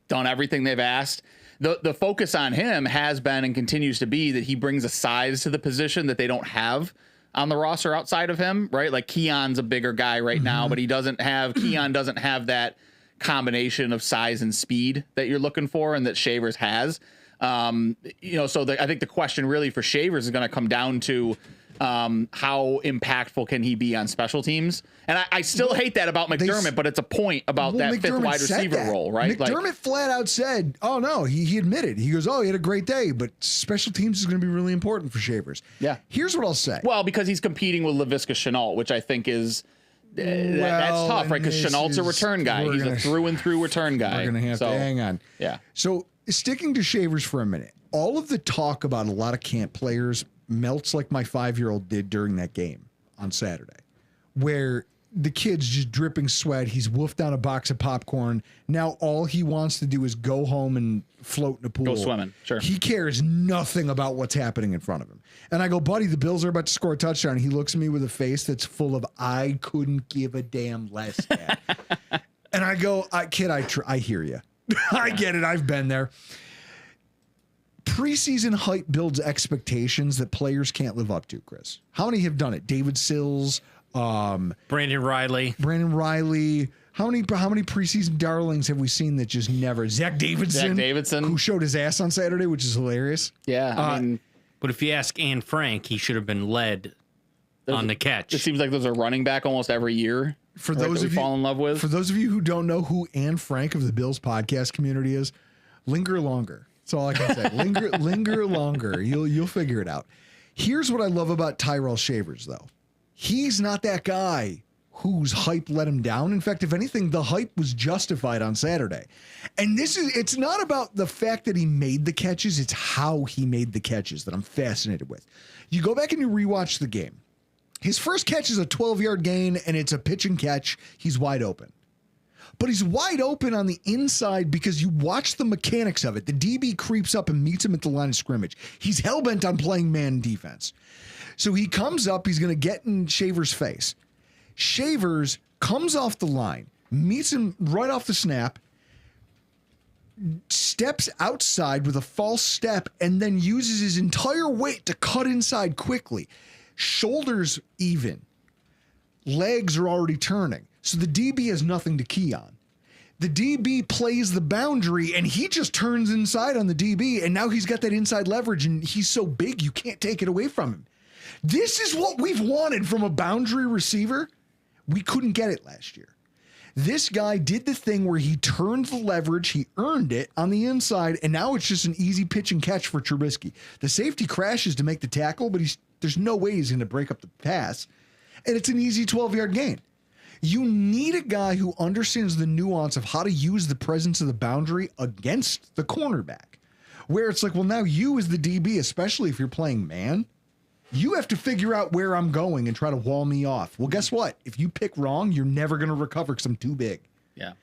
done everything they've asked. The focus on him has been and continues to be that he brings a size to the position that they don't have on the roster outside of him, right? Like Keon's a bigger guy right now, but Keon doesn't have that combination of size and speed that you're looking for and that Shavers has. I think the question really for Shavers is going to come down to how impactful can he be on special teams? And I still hate that about McDermott, but it's a point about that fifth wide receiver role, right? McDermott flat out said, oh, no, he admitted. He goes, he had a great day, but special teams is going to be really important for Shavers. Yeah. Here's what I'll say. Well, because he's competing with Laviska Shenault, which I think is... that's tough, right? Because Chenault's a return guy. He's a through and through return guy. We're going to have to hang on. Yeah. So sticking to Shavers for a minute, all of the talk about a lot of camp players melts like my 5-year-old did during that game on Saturday, where the kid's just dripping sweat. He's wolfed down a box of popcorn. Now all he wants to do is go home and float in a pool. Go swimming. Sure. He cares nothing about what's happening in front of him. And I go, buddy, the Bills are about to score a touchdown. He looks at me with a face that's full of, I couldn't give a damn less, Dad. And I go, kid, I hear you. I get it. I've been there. Preseason hype builds expectations that players can't live up to, Chris. How many have done it? David Sills, Brandon Riley. How many preseason darlings have we seen that just never? Zach Davidson, who showed his ass on Saturday, which is hilarious. Yeah, I mean, but if you ask Anne Frank, he should have been led on the catch. It seems like there's a running back almost every year. For those of you fall in love with. For those of you who don't know who Anne Frank of the Bills podcast community is, linger longer. That's all I can say. linger longer. You'll figure it out. Here's what I love about Tyrell Shavers, though. He's not that guy whose hype let him down. In fact, if anything, the hype was justified on Saturday. And it's not about the fact that he made the catches, it's how he made the catches that I'm fascinated with. You go back and you rewatch the game. His first catch is a 12-yard gain, and it's a pitch and catch. He's wide open. But he's wide open on the inside because you watch the mechanics of it. The DB creeps up and meets him at the line of scrimmage. He's hell-bent on playing man defense. So he comes up, he's going to get in Shavers' face. Shavers comes off the line, meets him right off the snap, steps outside with a false step, and then uses his entire weight to cut inside quickly. Shoulders even. Legs are already turning. So the DB has nothing to key on. The DB plays the boundary, and he just turns inside on the DB, and now he's got that inside leverage, and he's so big you can't take it away from him. This is what we've wanted from a boundary receiver. We couldn't get it last year. This guy did the thing where he turned the leverage, he earned it on the inside, and now it's just an easy pitch and catch for Trubisky. The safety crashes to make the tackle, but there's no way he's going to break up the pass, and it's an easy 12-yard gain. You need a guy who understands the nuance of how to use the presence of the boundary against the cornerback, where it's like, well, now you as the DB, especially if you're playing man, you have to figure out where I'm going and try to wall me off. Well, guess what? If you pick wrong, you're never going to recover because I'm too big. Yeah.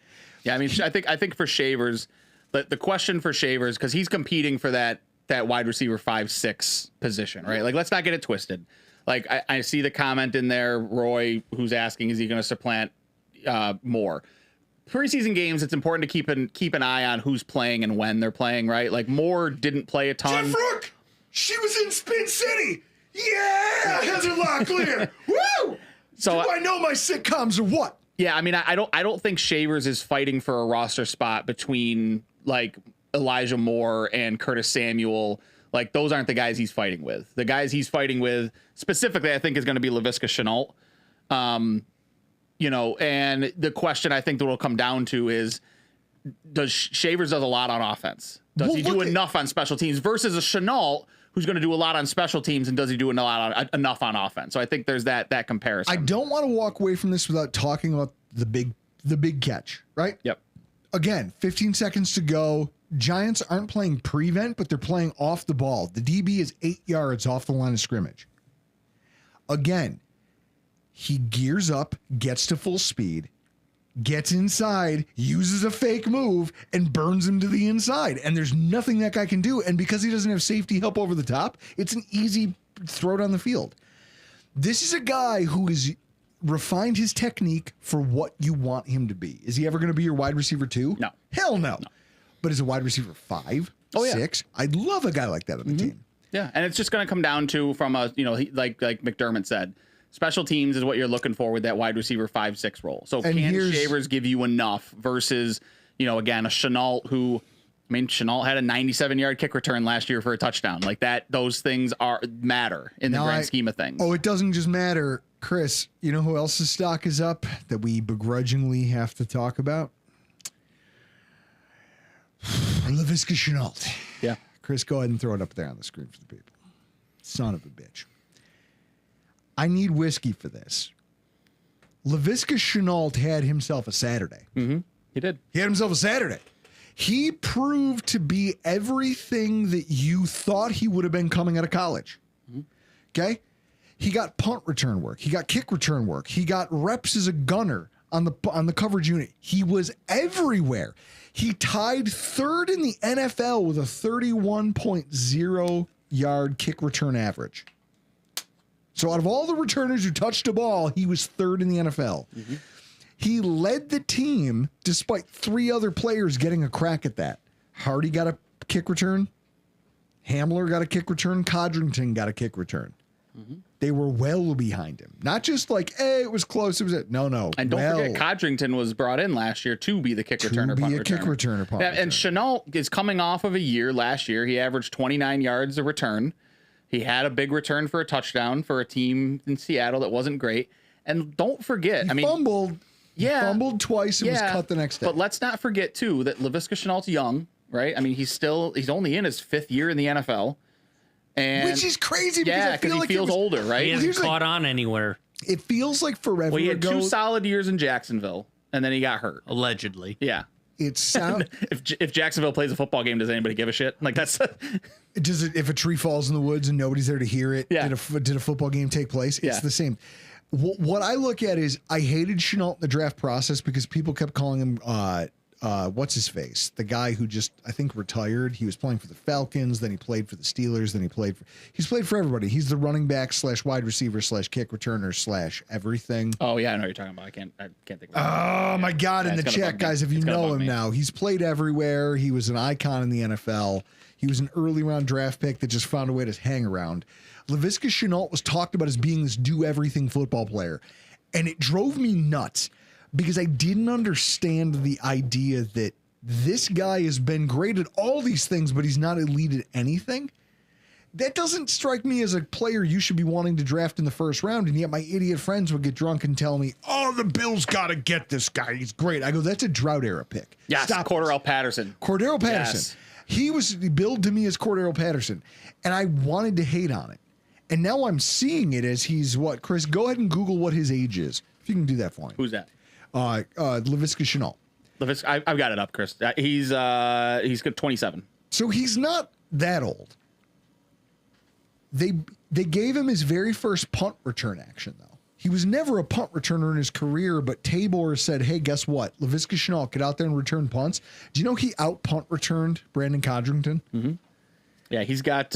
I mean, I think for Shavers, the question for Shavers, because he's competing for that wide receiver 5'6" position, right? Like, let's not get it twisted. Like, I see the comment in there, Roy, who's asking, is he going to supplant Moore? Preseason games, it's important to keep an eye on who's playing and when they're playing, right? Like, Moore didn't play a ton. Jeff Rook, she was in Spin City. Yeah, Heather Locklear. Woo! So do I know my sitcoms or what? Yeah, I mean, I don't think Shavers is fighting for a roster spot between like Elijah Moore and Curtis Samuel. Like, those aren't the guys he's fighting with. The guys he's fighting with specifically, I think, is going to be Laviska Shenault. And the question I think that will come down to is, Shavers does a lot on offense. Does he do enough on special teams versus a Shenault who's going to do a lot on special teams, and does he do enough on offense? So I think there's that comparison. I don't want to walk away from this without talking about the big catch, right? Yep. Again, 15 seconds to go. Giants aren't playing prevent, but they're playing off the ball. The DB is 8 yards off the line of scrimmage. Again, he gears up, gets to full speed, gets inside, uses a fake move, and burns him to the inside. And there's nothing that guy can do. And because he doesn't have safety help over the top, it's an easy throw down the field. This is a guy who has refined his technique for what you want him to be. Is he ever going to be your wide receiver 2? No. Hell no. But as a wide receiver 5, 6, I'd love a guy like that on the team. Yeah, and it's just going to come down to like McDermott said, special teams is what you're looking for with that wide receiver 5-6 role. So can Shavers give you enough versus, again, a Shenault who, Shenault had a 97-yard kick return last year for a touchdown. Like that, those things matter in the grand scheme of things. Oh, it doesn't just matter. Chris, you know who else's stock is up that we begrudgingly have to talk about? Laviska Shenault. Yeah. Chris, go ahead and throw it up there on the screen for the people. Son of a bitch. I need whiskey for this. Laviska Shenault had himself a Saturday. Mm-hmm. He did. He had himself a Saturday. He proved to be everything that you thought he would have been coming out of college. Okay? He got punt return work. He got kick return work. He got reps as a gunner on the coverage unit. He was everywhere. He tied third in the NFL with a 31.0 yard kick return average. So out of all the returners who touched a ball, he was third in the NFL. Mm-hmm. He led the team despite three other players getting a crack at that. Hardy got a kick return. Hamler got a kick return. Codrington got a kick return. Mm-hmm. They were well behind him. Not just like, hey, it was close. It was it. No. And don't forget, Codrington was brought in last year to be the kick returner. And Shenault is coming off of a year last year. He averaged 29 yards a return. He had a big return for a touchdown for a team in Seattle that wasn't great. And don't forget, he fumbled. Yeah. He fumbled twice and was cut the next day. But let's not forget, too, that Laviska Shenault's young, right? I mean, he's only in his fifth year in the NFL. Which is crazy because he feels older, right? He hasn't caught on anywhere. It feels like forever ago. Well, he had 2 solid years in Jacksonville, and then he got hurt. Allegedly. Yeah. It sounds. If Jacksonville plays a football game, does anybody give a shit? Like that's. Does it? If a tree falls in the woods and nobody's there to hear it, did a football game take place? It's the same. What I look at is I hated Shenault in the draft process because people kept calling him what's his face, the guy who just I think retired. He was playing for the Falcons, then he played for the Steelers, then he's played for everybody. He's the running back / wide receiver / kick returner / everything. Oh yeah, I know what you're talking about. I can't think of it. Oh my god, in the chat, guys, if you know him now, he's played everywhere. He was an icon in the NFL. He was an early round draft pick that just found a way to hang around. Laviska Shenault was talked about as being this do everything football player, and it drove me nuts. Because I didn't understand the idea that this guy has been great at all these things, but he's not elite at anything. That doesn't strike me as a player you should be wanting to draft in the first round. And yet my idiot friends would get drunk and tell me, oh, the Bills got to get this guy. He's great. I go, that's a drought era pick. Yes, Cordero Patterson. Yes. He was billed to me as Cordero Patterson. And I wanted to hate on it. And now I'm seeing it as he's what? Chris, go ahead and Google what his age is. If you can do that for me. Who's that? Laviska Shenault. I've got it up, Chris. He's good 27. So he's not that old. They gave him his very first punt return action, though. He was never a punt returner in his career, but Tabor said, hey, guess what? Laviska Shenault, get out there and return punts. Do you know he out punt returned Brandon Codrington? Mm-hmm. Yeah, he's got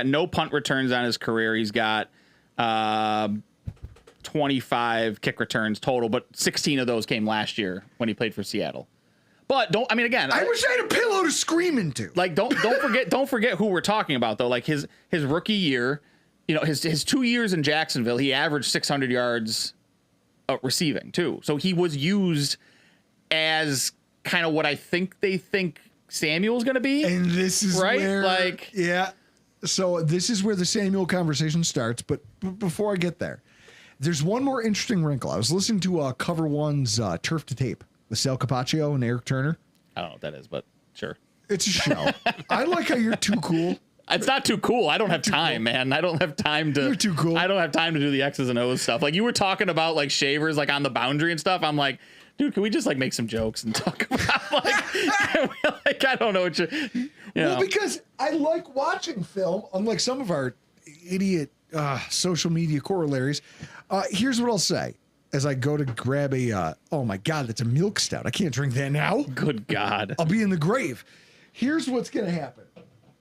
no punt returns on his career. He's got 25 kick returns total, but 16 of those came last year when he played for Seattle. But I wish I had a pillow to scream into. Like don't forget who we're talking about though. Like his rookie year, his 2 years in Jacksonville, he averaged 600 yards receiving too. So he was used as kind of what I think they think Samuel's going to be. And this is right, where, So this is where the Samuel conversation starts. But before I get there. There's one more interesting wrinkle. I was listening to Cover One's Turf to Tape with Sal Capaccio and Eric Turner. I don't know what that is, but sure. It's a show. I like how you're too cool. It's not too cool. I don't have time, man. I don't have time to. You're too cool. I don't have time to do the X's and O's stuff. Like you were talking about like Shavers, like on the boundary and stuff. I'm like, dude, can we just like make some jokes and talk about like I don't know what you know. Because I like watching film, unlike some of our idiot social media corollaries. Here's what I'll say as I go to grab a, oh my God, that's a milk stout. I can't drink that now. Good God. I'll be in the grave. Here's what's going to happen.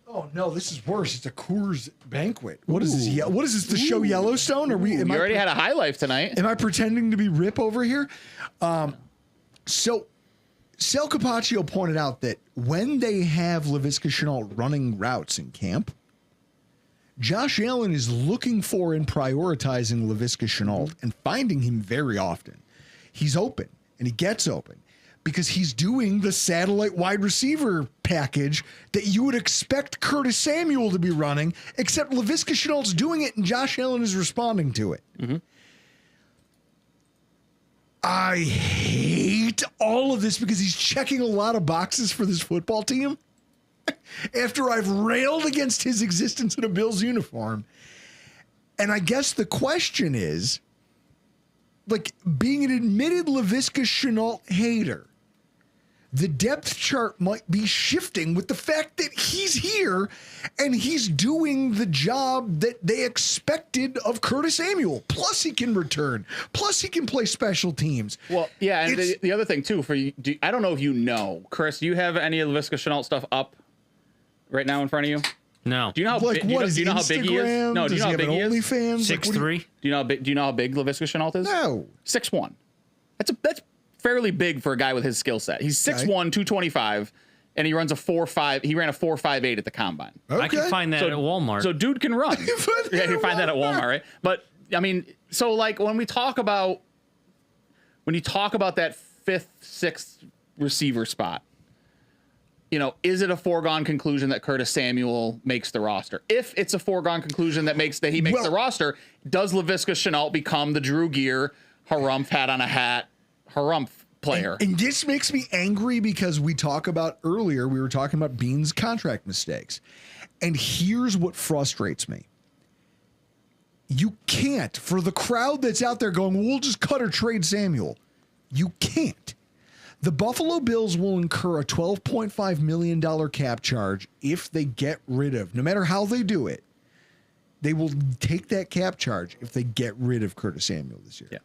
Oh no, this is worse. It's a Coors Banquet. What is this? What is this? The show Yellowstone? You already had a high life tonight. Am I pretending to be Rip over here? So Sal Capaccio pointed out that when they have Laviska Shenault running routes in camp, Josh Allen is looking for and prioritizing Laviska Shenault and finding him very often. He's open and he gets open because he's doing the satellite wide receiver package that you would expect Curtis Samuel to be running, except Laviska Shenault's doing it and Josh Allen is responding to it. Mm-hmm. I hate all of this because he's checking a lot of boxes for this football team. After I've railed against his existence in a Bills uniform. And I guess the question is, like, being an admitted Laviska Shenault hater, the depth chart might be shifting with the fact that he's here and he's doing the job that they expected of Curtis Samuel. Plus he can return. Plus he can play special teams. Well, yeah, and the other thing too for you, I don't know if you know, Chris, do you have any of Laviska Shenault stuff up right now in front of you? No. Do you know how Like, big? Do you know how big he is? No. Do you know how big he is? OnlyFans? 6'3". Do you know how big Laviska Shenault is? No. 6'1". That's fairly big for a guy with his skill set. He's 6'1", 225, and he runs a 4.5. He ran a 4.58 at the combine. I can find that at Walmart. So dude can run. You can find that at Walmart, right? But I mean, so like when you talk about that 5th, 6th receiver spot, you know, is it a foregone conclusion that Curtis Samuel makes the roster? If it's a foregone conclusion that he makes the roster, does Laviska Shenault become the Drew Gear, harumph hat on a hat, harumph player? And this makes me angry because we were talking about Bean's contract mistakes. And here's what frustrates me. You can't, for the crowd that's out there going, we'll just cut or trade Samuel. You can't. The Buffalo Bills will incur a $12.5 million cap charge if they get rid of, no matter how they do it, they will take that cap charge if they get rid of Curtis Samuel this year. Yeah.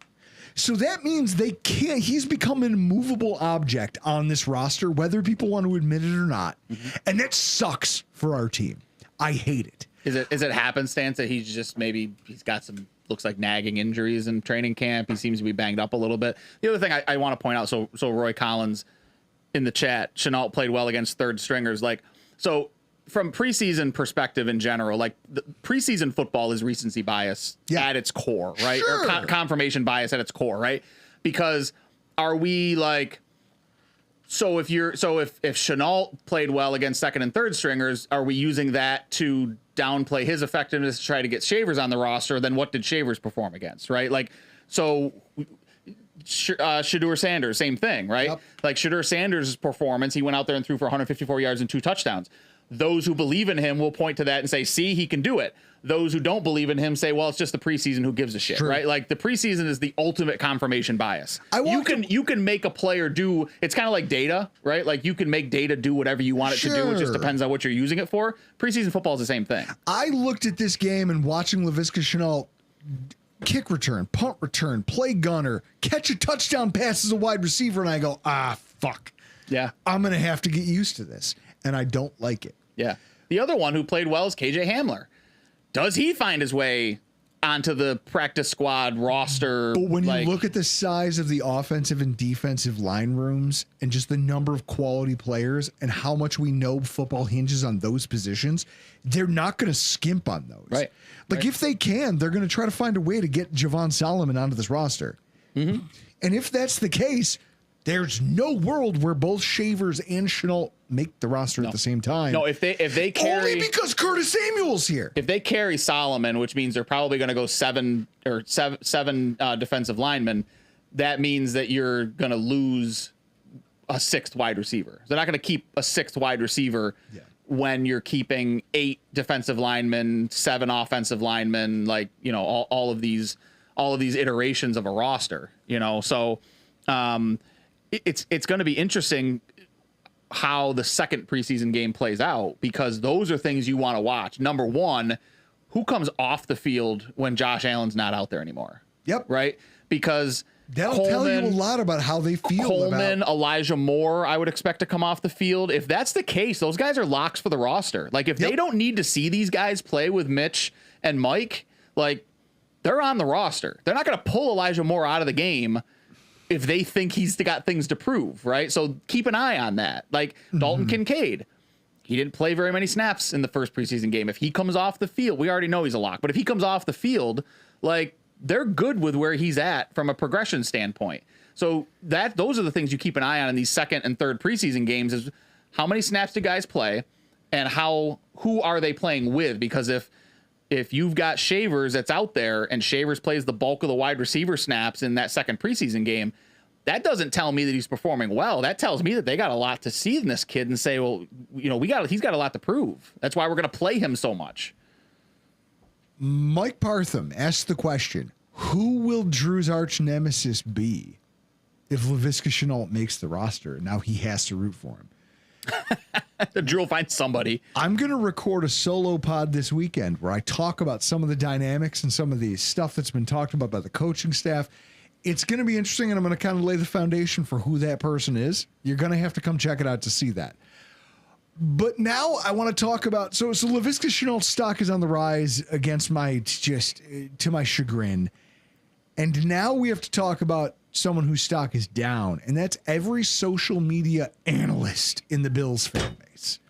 So that means they can't, he's become an immovable object on this roster, whether people want to admit it or not. Mm-hmm. And that sucks for our team. I hate it. Is it happenstance that he's got some, looks like nagging injuries in training camp? He seems to be banged up a little bit. The other thing I want to point out, so Roy Collins in the chat, Shenault played well against third stringers. Like, so from preseason perspective in general, like the preseason football is recency bias at its core, right? Sure. Or confirmation bias at its core, right? Because are we like, so if Shenault played well against second and third stringers, are we using that to downplay his effectiveness to try to get Shavers on the roster? Then what did Shavers perform against, right? Like, so Shedeur Sanders, same thing, right? Yep. Like Shedeur Sanders' performance, he went out there and threw for 154 yards and 2 touchdowns. Those who believe in him will point to that and say, see, he can do it. Those who don't believe in him say, well, it's just the preseason, who gives a shit, right? Like the preseason is the ultimate confirmation bias. You can make a player do, it's kind of like data, right? Like you can make data do whatever you want it to do. It just depends on what you're using it for. Preseason football is the same thing. I looked at this game and watching Laviska Shenault kick return, punt return, play gunner, catch a touchdown pass as a wide receiver, and I go, fuck. Yeah. I'm going to have to get used to this, and I don't like it. Yeah. The other one who played well is KJ Hamler. Does he find his way onto the practice squad roster? But when you look at the size of the offensive and defensive line rooms and just the number of quality players and how much we know football hinges on those positions, they're not going to skimp on those. Right. Like if they can, they're going to try to find a way to get Javon Solomon onto this roster. Mm-hmm. And if that's the case, there's no world where both Shavers and Shenault make the roster at the same time. No, if they carry, only because Curtis Samuel's here. If they carry Solomon, which means they're probably going to go seven defensive linemen, that means that you're going to lose a 6th wide receiver. They're not going to keep a 6th wide receiver when you're keeping 8 defensive linemen, 7 offensive linemen, like, you know, all of these iterations of a roster, you know. So it's going to be interesting how the second preseason game plays out, because those are things you want to watch. Number one, who comes off the field when Josh Allen's not out there anymore? Yep. Right? Because that'll tell you a lot about how they feel. Coleman, Elijah Moore, I would expect to come off the field. If that's the case, those guys are locks for the roster. Like if they don't need to see these guys play with Mitch and Mike, like they're on the roster. They're not going to pull Elijah Moore out of the game if they think he's got things to prove, right? So keep an eye on that. Like Dalton Kincaid, he didn't play very many snaps in the first preseason game. If he comes off the field, we already know he's a lock, but if he comes off the field, like they're good with where he's at from a progression standpoint. So those are the things you keep an eye on in these second and third preseason games, is how many snaps do guys play and who are they playing with? Because if you've got Shavers that's out there and Shavers plays the bulk of the wide receiver snaps in that second preseason game, that doesn't tell me that he's performing well. That tells me that they got a lot to see in this kid and say, well, you know, he's got a lot to prove. That's why we're going to play him so much. Mike Partham asked the question, who will Drew's arch nemesis be if Laviska Shenault makes the roster. Now he has to root for him. Drew will find somebody. I'm going to record a solo pod this weekend where I talk about some of the dynamics and some of the stuff that's been talked about by the coaching staff. It's going to be interesting, and I'm going to kind of lay the foundation for who that person is. You're going to have to come check it out to see that. But now I want to talk about, so Laviska Shenault's stock is on the rise against to my chagrin. And now we have to talk about someone whose stock is down, and that's every social media analyst in the Bills fan base.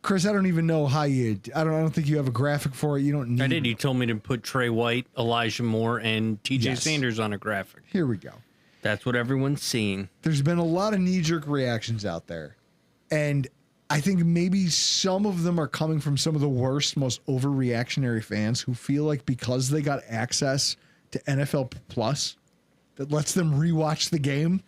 Chris, I don't even know how I don't think you have a graphic for it. You don't need. I did. You told me to put Trey White, Elijah Moore, and TJ Sanders on a graphic. Here we go. That's what everyone's seeing. There's been a lot of knee-jerk reactions out there, and I think maybe some of them are coming from some of the worst, most overreactionary fans who feel like because they got access to NFL Plus that lets them rewatch the game,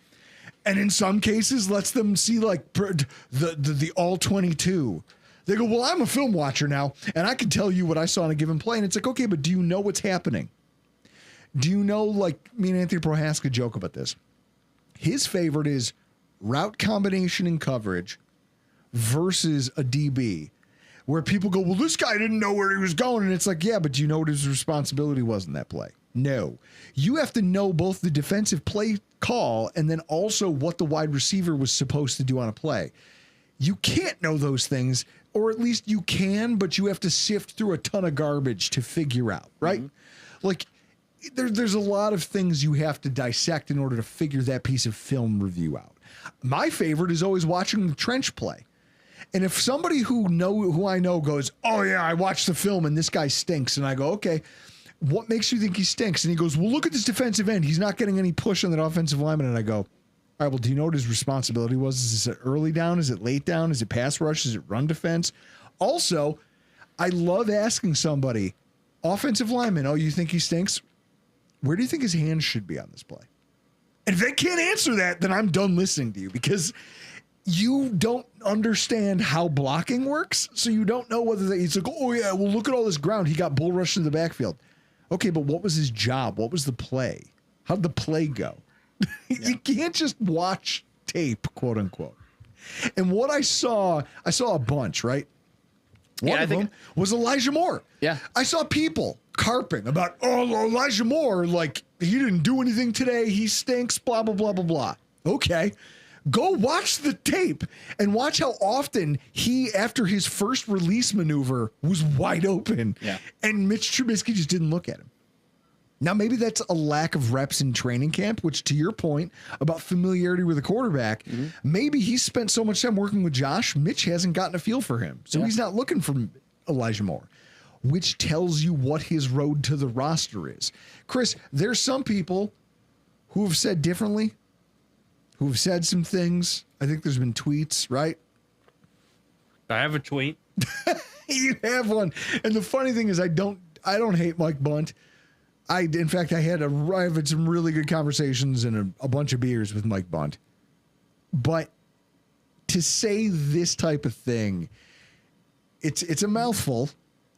and in some cases lets them see like the all 22. They go, well, I'm a film watcher now, and I can tell you what I saw in a given play. And it's like, okay, but do you know what's happening? Do you know, like me and Anthony Prohaska joke about this. His favorite is route combination and coverage versus a DB, where people go, well, this guy didn't know where he was going. And it's like, yeah, but do you know what his responsibility was in that play? No. You have to know both the defensive play call and then also what the wide receiver was supposed to do on a play. You can't know those things, or at least you can, but you have to sift through a ton of garbage to figure out, right? Mm-hmm. Like there's a lot of things you have to dissect in order to figure that piece of film review out. My favorite is always watching the trench play. And if somebody who I know goes, oh yeah, I watched the film and this guy stinks, and I go, okay, what makes you think he stinks? And he goes, well, look at this defensive end. He's not getting any push on that offensive lineman. And I go, all right, well, do you know what his responsibility was? Is it early down? Is it late down? Is it pass rush? Is it run defense? Also, I love asking somebody, offensive lineman, oh, you think he stinks? Where do you think his hands should be on this play? And if they can't answer that, then I'm done listening to you, because you don't understand how blocking works. So you don't know whether it's like, oh yeah, well, look at all this ground. He got bull rushed in the backfield. Okay, but what was his job? What was the play? How'd the play go? Yeah. You can't just watch tape, quote unquote. And what I saw a bunch, right? One of them was Elijah Moore. Yeah. I saw people carping about, oh, Elijah Moore, like he didn't do anything today. He stinks, blah, blah, blah, blah, blah. Okay. Go watch the tape and watch how often he, after his first release maneuver, was wide open. Yeah. And Mitch Trubisky just didn't look at him. Now, maybe that's a lack of reps in training camp, which, to your point about familiarity with a quarterback, maybe he's spent so much time working with Josh, Mitch hasn't gotten a feel for him. So he's not looking for Elijah Moore, which tells you what his road to the roster is. Chris, there's some people who have said differently, who have said some things. I think there's been tweets, right? I have a tweet. You have one. And the funny thing is I don't hate Mike Bunt. In fact, I've had some really good conversations and a bunch of beers with Mike Bunt. But to say this type of thing, it's a mouthful.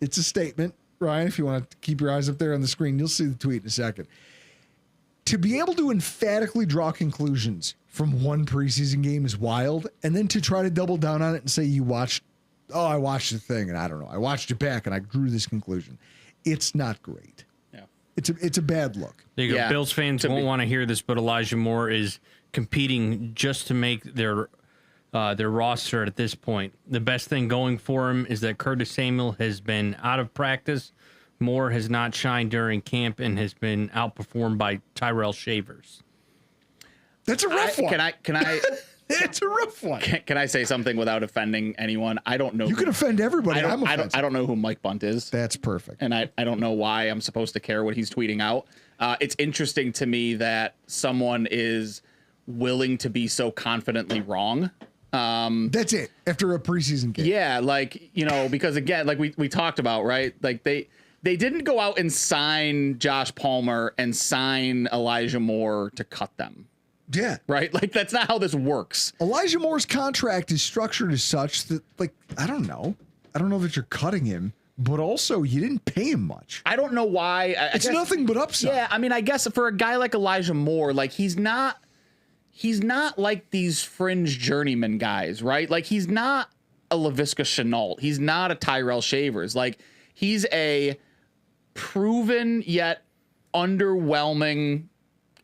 It's a statement. Ryan, if you want to keep your eyes up there on the screen, you'll see the tweet in a second. To be able to emphatically draw conclusions from one preseason game is wild. And then to try to double down on it and say I watched the thing and I don't know. I watched it back and I drew this conclusion. It's not great. Yeah. It's a bad look. There you go. Bills fans won't want to hear this, but Elijah Moore is competing just to make their roster at this point. The best thing going for him is that Curtis Samuel has been out of practice. Moore has not shined during camp and has been outperformed by Tyrell Shavers. That's a rough one. Can I? It's a rough one. Can I say something without offending anyone? I don't know. You can offend everybody. I don't know who Mike Bunt is. That's perfect. And I don't know why I'm supposed to care what he's tweeting out. It's interesting to me that someone is willing to be so confidently wrong. That's it. After a preseason game. Yeah, because again, like we talked about, right? Like they didn't go out and sign Josh Palmer and sign Elijah Moore to cut them. Yeah. Right? Like, that's not how this works. Elijah Moore's contract is structured as such that, like, I don't know that you're cutting him, but also you didn't pay him much. I don't know why. It's nothing but upside. Yeah, I mean, I guess for a guy like Elijah Moore, like, he's not he's not like these fringe journeyman guys, right? Like, he's not a Laviska Shenault. He's not a Tyrell Shavers. Like, he's a proven yet underwhelming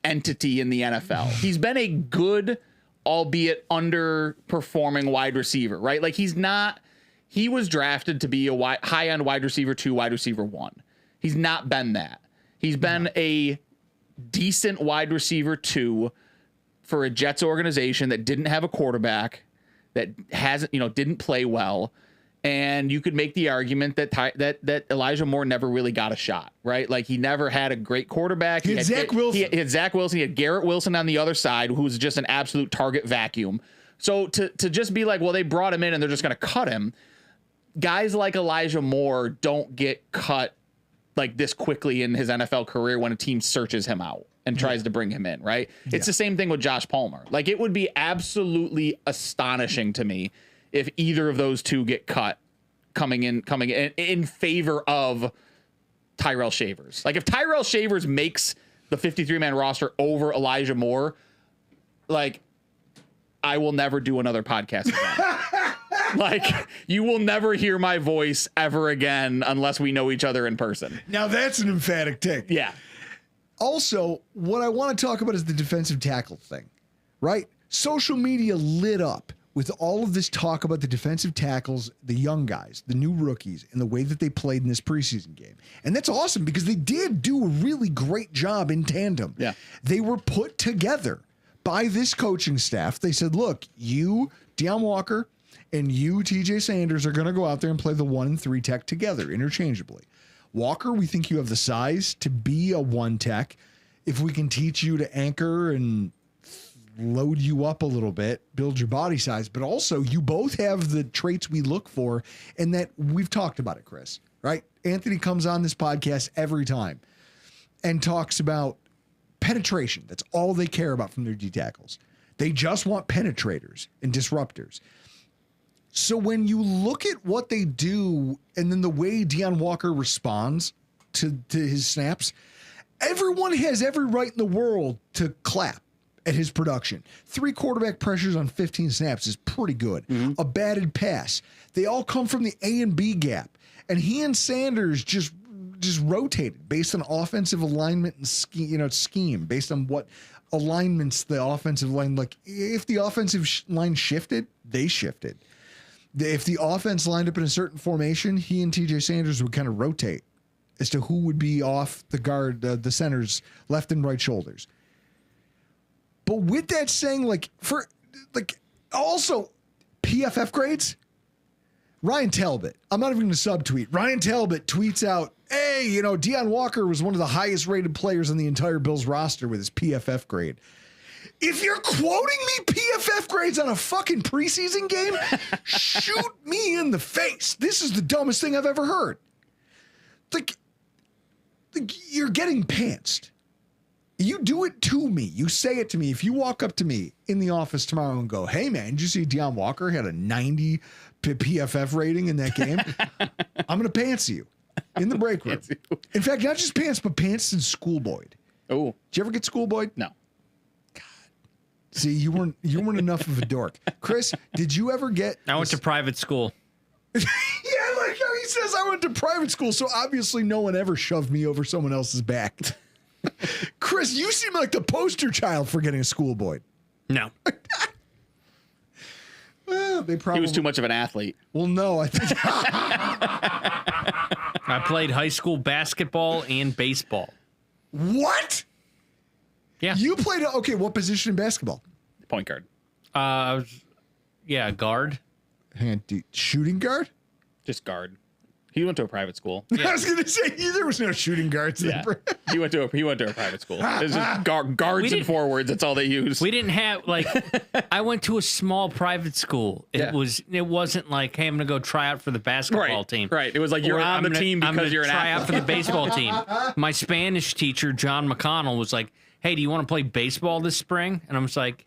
entity in the NFL. He's been a good, albeit underperforming wide receiver, right? Like, he was drafted to be a high-end wide receiver 2, wide receiver 1. He's not been that. He's been a decent wide receiver 2 for a Jets organization that didn't have a quarterback, that hasn't, didn't play well. And you could make the argument that Elijah Moore never really got a shot, right? Like, he never had a great quarterback. He had Zach Wilson. He had Zach Wilson. He had Garrett Wilson on the other side, who was just an absolute target vacuum. So to just be like, well, they brought him in and they're just going to cut him. Guys like Elijah Moore don't get cut like this quickly in his NFL career when a team searches him out and tries to bring him in, right? Yeah. It's the same thing with Josh Palmer. Like, it would be absolutely astonishing to me if either of those two get cut coming in favor of Tyrell Shavers. Like, if Tyrell Shavers makes the 53-man roster over Elijah Moore, like, I will never do another podcast again. Like, you will never hear my voice ever again unless we know each other in person. Now that's an emphatic take. Yeah. Also, what I want to talk about is the defensive tackle thing, right? Social media lit up with all of this talk about the defensive tackles, the young guys, the new rookies, and the way that they played in this preseason game. And that's awesome because they did do a really great job in tandem. Yeah. They were put together by this coaching staff. They said, look, you, Deion Walker, and you, TJ Sanders, are going to go out there and play the 1 and 3 tech together interchangeably. Walker, we think you have the size to be a 1 tech. If we can teach you to anchor and load you up a little bit, build your body size, but also you both have the traits we look for, and that we've talked about it, Chris, right? Anthony comes on this podcast every time and talks about penetration. That's all they care about from their D tackles. They just want penetrators and disruptors. So when you look at what they do and then the way Deion Walker responds to his snaps, everyone has every right in the world to clap at his production. 3 quarterback pressures on 15 snaps is pretty good. Mm-hmm. A batted pass. They all come from the A and B gap. And he and Sanders just rotated based on offensive alignment and scheme, based on what alignments the offensive line, like if the offensive line shifted, they shifted. If the offense lined up in a certain formation, he and TJ Sanders would kind of rotate as to who would be off the guard, the center's left and right shoulders. But with that saying, also PFF grades, Ryan Talbot, I'm not even going to subtweet. Ryan Talbot tweets out, hey, Deion Walker was one of the highest rated players on the entire Bills roster with his PFF grade. If you're quoting me PFF grades on a fucking preseason game, shoot me in the face. This is the dumbest thing I've ever heard. Like you're getting pantsed. You do it to me. You say it to me. If you walk up to me in the office tomorrow and go, hey, man, did you see Deion Walker had a 90 PFF rating in that game? I'm going to pants you in the break room. In fact, not just pants, but pants and schoolboyed. Oh. Did you ever get schoolboyed? No. See, you weren't enough of a dork. Chris, did you ever get... I went to private school. Yeah, like how he says I went to private school, so obviously no one ever shoved me over someone else's back. Chris, you seem like the poster child for getting a schoolboy. No. Well, they probably... He was too much of an athlete. Well, no, I think... I played high school basketball and baseball. What? Yeah. You played... Okay, what position in basketball? Point guard. Guard. Hang on, shooting guard? Just guard. He went to a private school. Yeah. I was going to say there was no shooting guards. Yeah. He went to a private school. It's just guards and forwards. That's all they use. We didn't have I went to a small private school. It wasn't like, hey, I'm going to go try out for the basketball team. Right. It was like you're on the team because you're an athlete. Try out for the baseball team. My Spanish teacher, John McConnell, was like, hey, do you want to play baseball this spring? And I was like,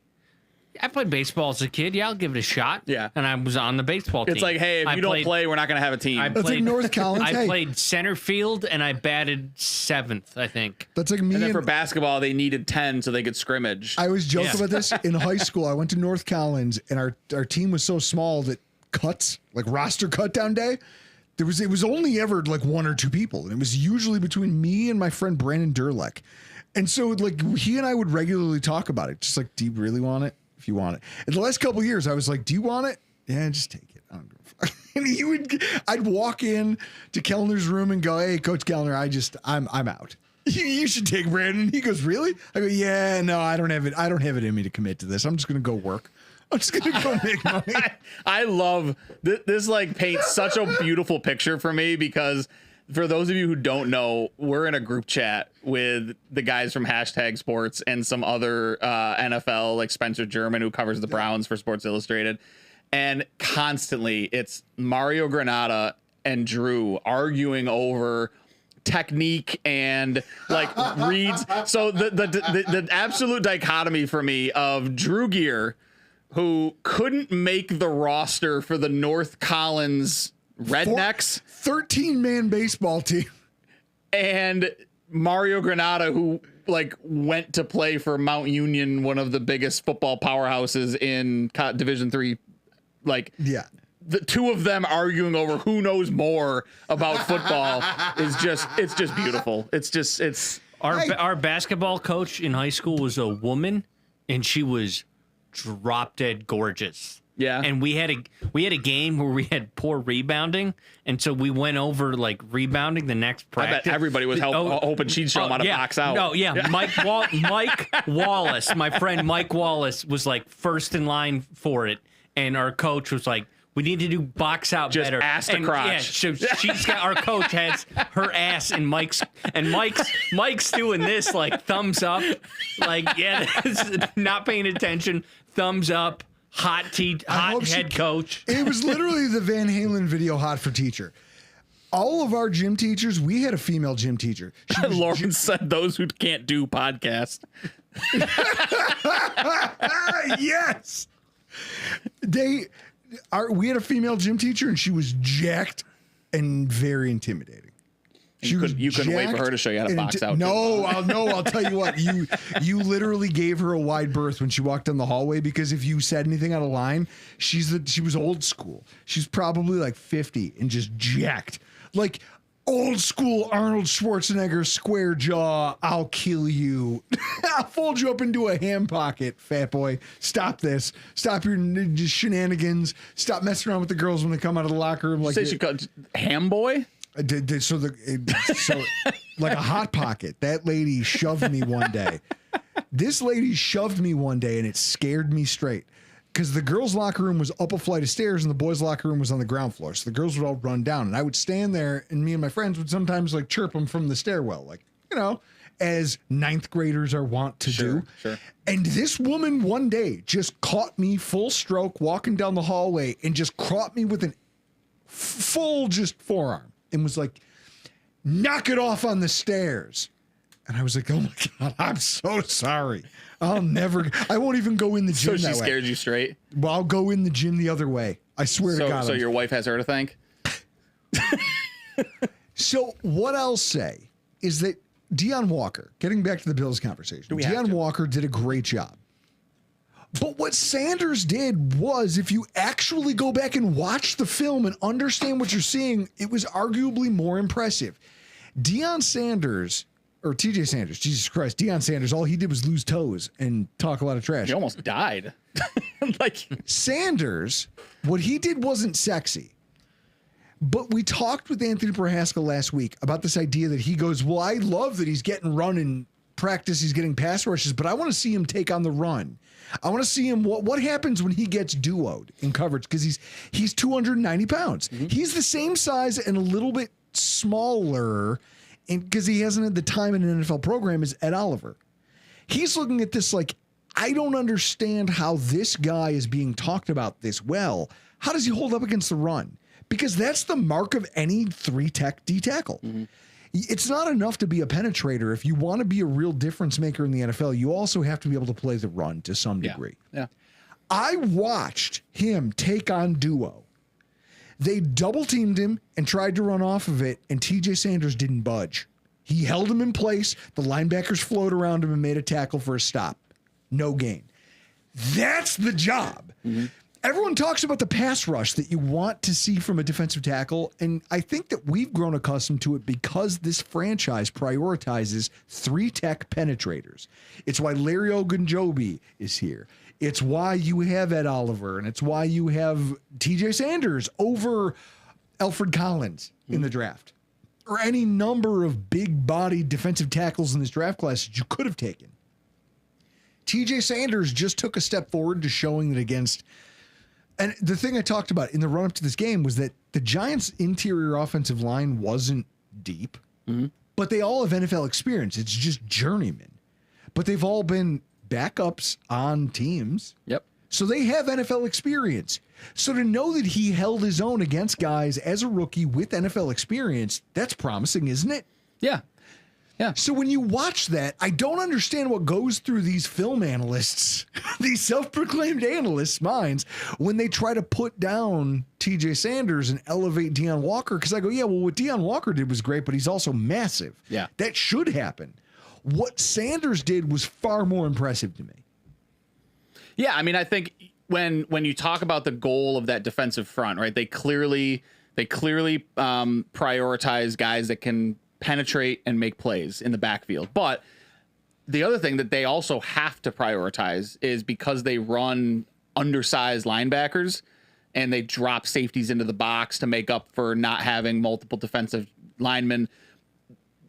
I played baseball as a kid. Yeah, I'll give it a shot. Yeah. And I was on the baseball team. It's like, hey, if you don't play, we're not going to have a team. That's like North Collins. I played center field, and I batted 7th, I think. That's like me. And then for basketball, they needed 10 so they could scrimmage. I was joking about this in high school. I went to North Collins, and our team was so small that cuts, like roster cut down day, it was only ever like 1 or 2 people, and it was usually between me and my friend Brandon Durleck. And so like he and I would regularly talk about it, just like, do you really want it? If you want it. In the last couple of years, I was like, do you want it? Yeah, just take it. I don't give a fuck. And I'd walk in to Kellner's room and go, hey, Coach Kellner, I'm out. You should take Brandon. He goes, really? I go, yeah, no, I don't have it. I don't have it in me to commit to this. I'm just going to go work. I'm just going to go make money. I love this, like paints such a beautiful picture for me, because for those of you who don't know, we're in a group chat with the guys from #Sports and some other NFL, like Spencer German, who covers the Browns for Sports Illustrated. And constantly it's Mario Granata and Drew arguing over technique and like reads. So the absolute dichotomy for me of Drew Gear, who couldn't make the roster for the North Collins Rednecks 13-man baseball team, and Mario Granata, who like went to play for Mount Union, one of the biggest football powerhouses in Division III. Like, yeah, the two of them arguing over who knows more about football is just beautiful. It's our basketball coach in high school was a woman, and she was drop dead gorgeous. Yeah. And we had a game where we had poor rebounding, and so we went over like rebounding the next practice. I bet everybody was hoping she'd show them how to box out. No, yeah. Mike Wallace, my friend Mike Wallace, was like first in line for it, and our coach was like, we need to do box out just better. Ass to crotch. Yeah, so she's got, our coach has her ass in Mike's doing this like thumbs up, like, yeah, not paying attention, thumbs up. Hot head coach. It was literally the Van Halen video, Hot for Teacher. All of our gym teachers, we had a female gym teacher. Lauren said those who can't do podcasts. Yes. We had a female gym teacher, and she was jacked and very intimidating. You couldn't wait for her to show you how to box out. No, I'll tell you what. You literally gave her a wide berth when she walked down the hallway, because if you said anything out of line, she was old school. She's probably like 50 and just jacked. Like old school Arnold Schwarzenegger, square jaw, I'll kill you. I'll fold you up into a ham pocket, fat boy. Stop this. Stop your shenanigans. Stop messing around with the girls when they come out of the locker room. Like, say she called ham boy? So like a hot pocket. That lady shoved me one day. This lady shoved me one day, and it scared me straight, because the girls' locker room was up a flight of stairs and the boys' locker room was on the ground floor. So the girls would all run down, and I would stand there, and me and my friends would sometimes like chirp them from the stairwell, like, you know, as 9th graders are wont to do. Sure. And this woman one day just caught me full stroke walking down the hallway and just caught me with an full just forearm. And was like, knock it off on the stairs. And I was like, oh my God, I'm so sorry. I won't even go in the gym that way. So she scared you straight? Well, I'll go in the gym the other way. I swear to God. So your wife has her to thank? So what I'll say is that Deion Walker, getting back to the Bills conversation, Deion Walker did a great job. But what Sanders did was, if you actually go back and watch the film and understand what you're seeing, it was arguably more impressive. Deion Sanders, or TJ Sanders, Jesus Christ, Deion Sanders, all he did was lose toes and talk a lot of trash. He almost died. Like Sanders, what he did wasn't sexy. But we talked with Anthony Prohaska last week about this idea that he goes, well, I love that he's getting run in practice, he's getting pass rushes, but I want to see him take on the run. I want to see him. What happens when he gets duoed in coverage? Because he's 290 pounds. Mm-hmm. He's the same size and a little bit smaller, and because he hasn't had the time in an NFL program, as Ed Oliver. He's looking at this like, I don't understand how this guy is being talked about this well. How does he hold up against the run? Because that's the mark of any 3-tech D tackle. Mm-hmm. It's not enough to be a penetrator. If you want to be a real difference maker in the NFL, you also have to be able to play the run to some degree. Yeah. I watched him take on duo. They double teamed him and tried to run off of it, and TJ Sanders didn't budge. He held him in place. The linebackers flowed around him and made a tackle for a stop. No gain. That's the job. Mm-hmm. Everyone talks about the pass rush that you want to see from a defensive tackle, and I think that we've grown accustomed to it because this franchise prioritizes 3-tech penetrators. It's why Larry Ogunjobi is here. It's why you have Ed Oliver, and it's why you have TJ Sanders over Alfred Collins in the draft, or any number of big-bodied defensive tackles in this draft class that you could have taken. TJ Sanders just took a step forward to showing that against, and the thing I talked about in the run-up to this game was that the Giants' interior offensive line wasn't deep, but they all have NFL experience. It's just journeymen. But they've all been backups on teams. Yep. So they have NFL experience. So to know that he held his own against guys as a rookie with NFL experience, that's promising, isn't it? Yeah. Yeah. So when you watch that, I don't understand what goes through these film analysts, these self-proclaimed analysts' minds when they try to put down TJ Sanders and elevate Deion Walker. Because I go, yeah, well, what Deion Walker did was great, but he's also massive. Yeah. That should happen. What Sanders did was far more impressive to me. Yeah, I mean, I think when you talk about the goal of that defensive front, right? They clearly prioritize guys that can penetrate and make plays in the backfield. But the other thing that they also have to prioritize is because they run undersized linebackers and they drop safeties into the box to make up for not having multiple defensive linemen.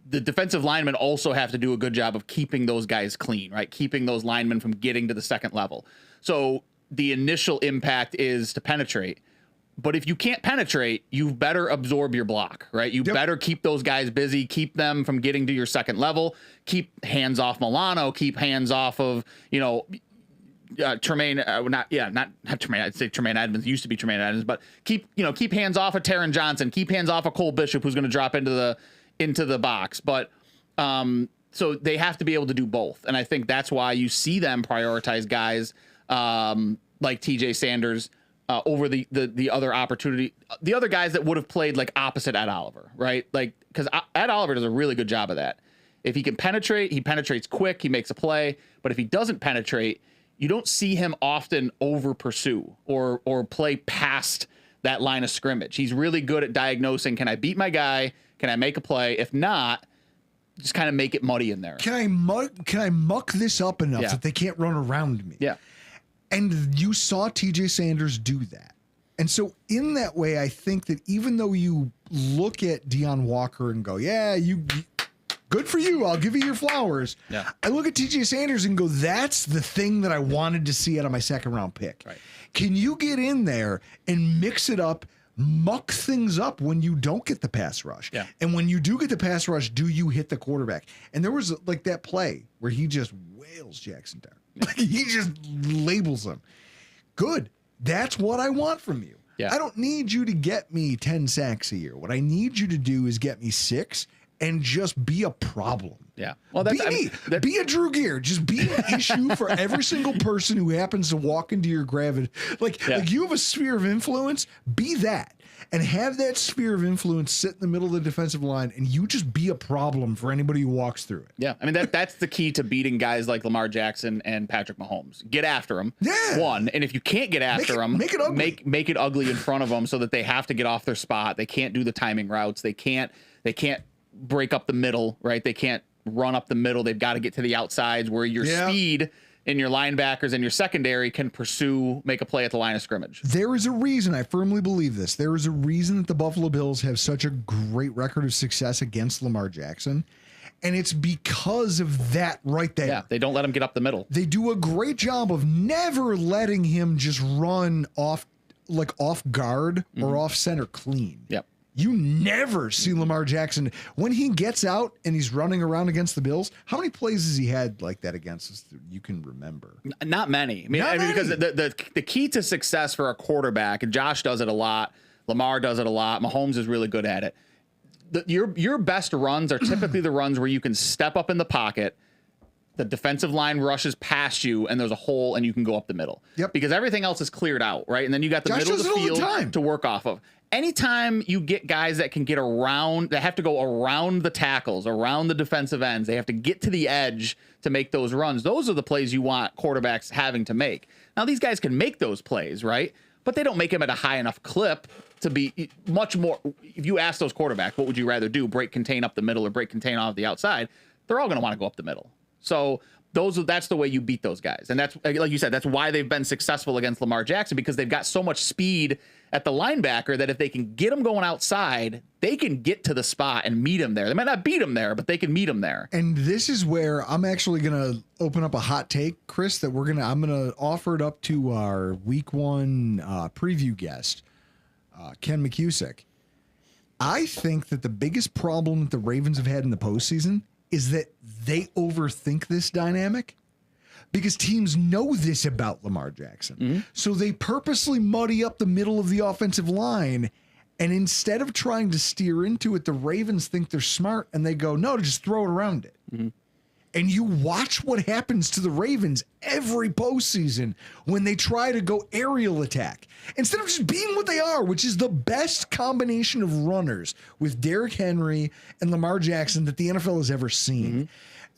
The defensive linemen also have to do a good job of keeping those guys clean, right? Keeping those linemen from getting to the second level. So the initial impact is to penetrate. But if you can't penetrate, you better absorb your block, right? You better keep those guys busy, keep them from getting to your second level, keep hands off Milano, keep hands off of, Tremaine, not Tremaine. I'd say Tremaine Edmonds. Used to be Tremaine Edmonds, but keep hands off of Taron Johnson, keep hands off of Cole Bishop, who's going to drop into the box. But so they have to be able to do both, and I think that's why you see them prioritize guys like TJ Sanders over the other opportunity, the other guys that would have played like opposite Ed Oliver, right? Like, because Ed Oliver does a really good job of that. If he can penetrate, he penetrates quick, he makes a play. But if he doesn't penetrate, you don't see him often over pursue or play past that line of scrimmage. He's really good at diagnosing, can I beat my guy? Can I make a play? If not, just kind of make it muddy in there. Can I muck this up enough that they can't run around me? Yeah. And you saw TJ Sanders do that. And so in that way, I think that even though you look at Deion Walker and go, yeah, good for you, I'll give you your flowers. Yeah. I look at TJ Sanders and go, that's the thing that I wanted to see out of my second round pick. Right. Can you get in there and mix it up, muck things up when you don't get the pass rush? Yeah. And when you do get the pass rush, do you hit the quarterback? And there was like that play where he just wails Jackson down. Like he just labels him. Good. That's what I want from you. Yeah. I don't need you to get me 10 sacks a year. What I need you to do is get me 6 and just be a problem. Yeah. Well, be a Drew Gear. Just be an issue for every single person who happens to walk into your gravity. Like you have a sphere of influence. Be that. And have that sphere of influence sit in the middle of the defensive line, and you just be a problem for anybody who walks through it. Yeah, I mean that's the key to beating guys like Lamar Jackson and Patrick Mahomes. Get after them. Yeah. One, and if you can't get after them, make it ugly. Make it ugly in front of them so that they have to get off their spot. They can't do the timing routes. They can't break up the middle. Right? They can't run up the middle. They've got to get to the outsides where your speed and your linebackers and your secondary can make a play at the line of scrimmage. There is a reason, I firmly believe this, there is a reason that the Buffalo Bills have such a great record of success against Lamar Jackson, and it's because of that right there. Yeah, they don't let him get up the middle. They do a great job of never letting him just run off guard or off center clean. Yep. You never see Lamar Jackson when he gets out and he's running around against the Bills. How many plays has he had like that against us that you can remember? Not many. I mean, because the key to success for a quarterback, and Josh does it a lot, Lamar does it a lot, Mahomes is really good at it. Your best runs are typically the runs where you can step up in the pocket, the defensive line rushes past you and there's a hole and you can go up the middle. Yep. Because everything else is cleared out, right? And then you got the Josh middle of does the it all the field time. to work off of. Anytime you get guys that can get around, that have to go around the tackles, around the defensive ends, they have to get to the edge to make those runs. Those are the plays you want quarterbacks having to make. Now, these guys can make those plays, right? But they don't make them at a high enough clip to be much more. If you ask those quarterbacks, what would you rather do? Break contain up the middle or break contain off the outside? They're all going to want to go up the middle. So that's the way you beat those guys. And that's, like you said, that's why they've been successful against Lamar Jackson, because they've got so much speed at the linebacker that if they can get him going outside, they can get to the spot and meet him there. They might not beat him there, but they can meet him there. And this is where I'm actually going to open up a hot take, Chris, that I'm going to offer it up to our week 1 preview guest, Ken McCusick. I think that the biggest problem that the Ravens have had in the postseason is that they overthink this dynamic, because teams know this about Lamar Jackson. Mm-hmm. So they purposely muddy up the middle of the offensive line. And instead of trying to steer into it, the Ravens think they're smart and they go, no, just throw it around it. Mm-hmm. And you watch what happens to the Ravens every postseason when they try to go aerial attack. Instead of just being what they are, which is the best combination of runners with Derrick Henry and Lamar Jackson that the NFL has ever seen.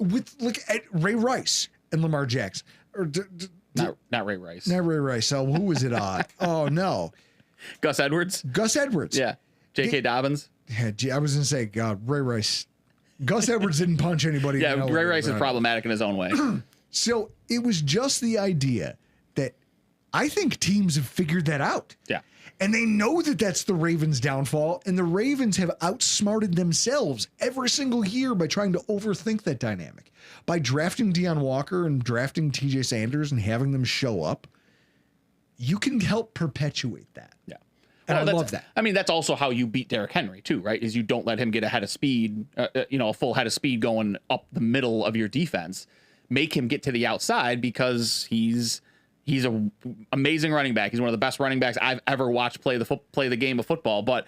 Mm-hmm. Look at Ray Rice and Lamar Jackson. Or Not Ray Rice. Not Ray Rice. Oh, who was it? Oh, no. Gus Edwards. Yeah. J.K. Dobbins. Yeah, I was going to say, God, Ray Rice. Gus Edwards didn't punch anybody. Yeah, Ray Rice is problematic in his own way. So it was just the idea that I think teams have figured that out. Yeah. And they know that that's the Ravens' downfall. And the Ravens have outsmarted themselves every single year by trying to overthink that dynamic. By drafting Deion Walker and drafting TJ Sanders and having them show up, you can help perpetuate that. Yeah. And I love that. I mean, that's also how you beat Derrick Henry, too, right? Is you don't let him get a head of speed, a full head of speed going up the middle of your defense. Make him get to the outside, because he's an amazing running back. He's one of the best running backs I've ever watched play the game of football. But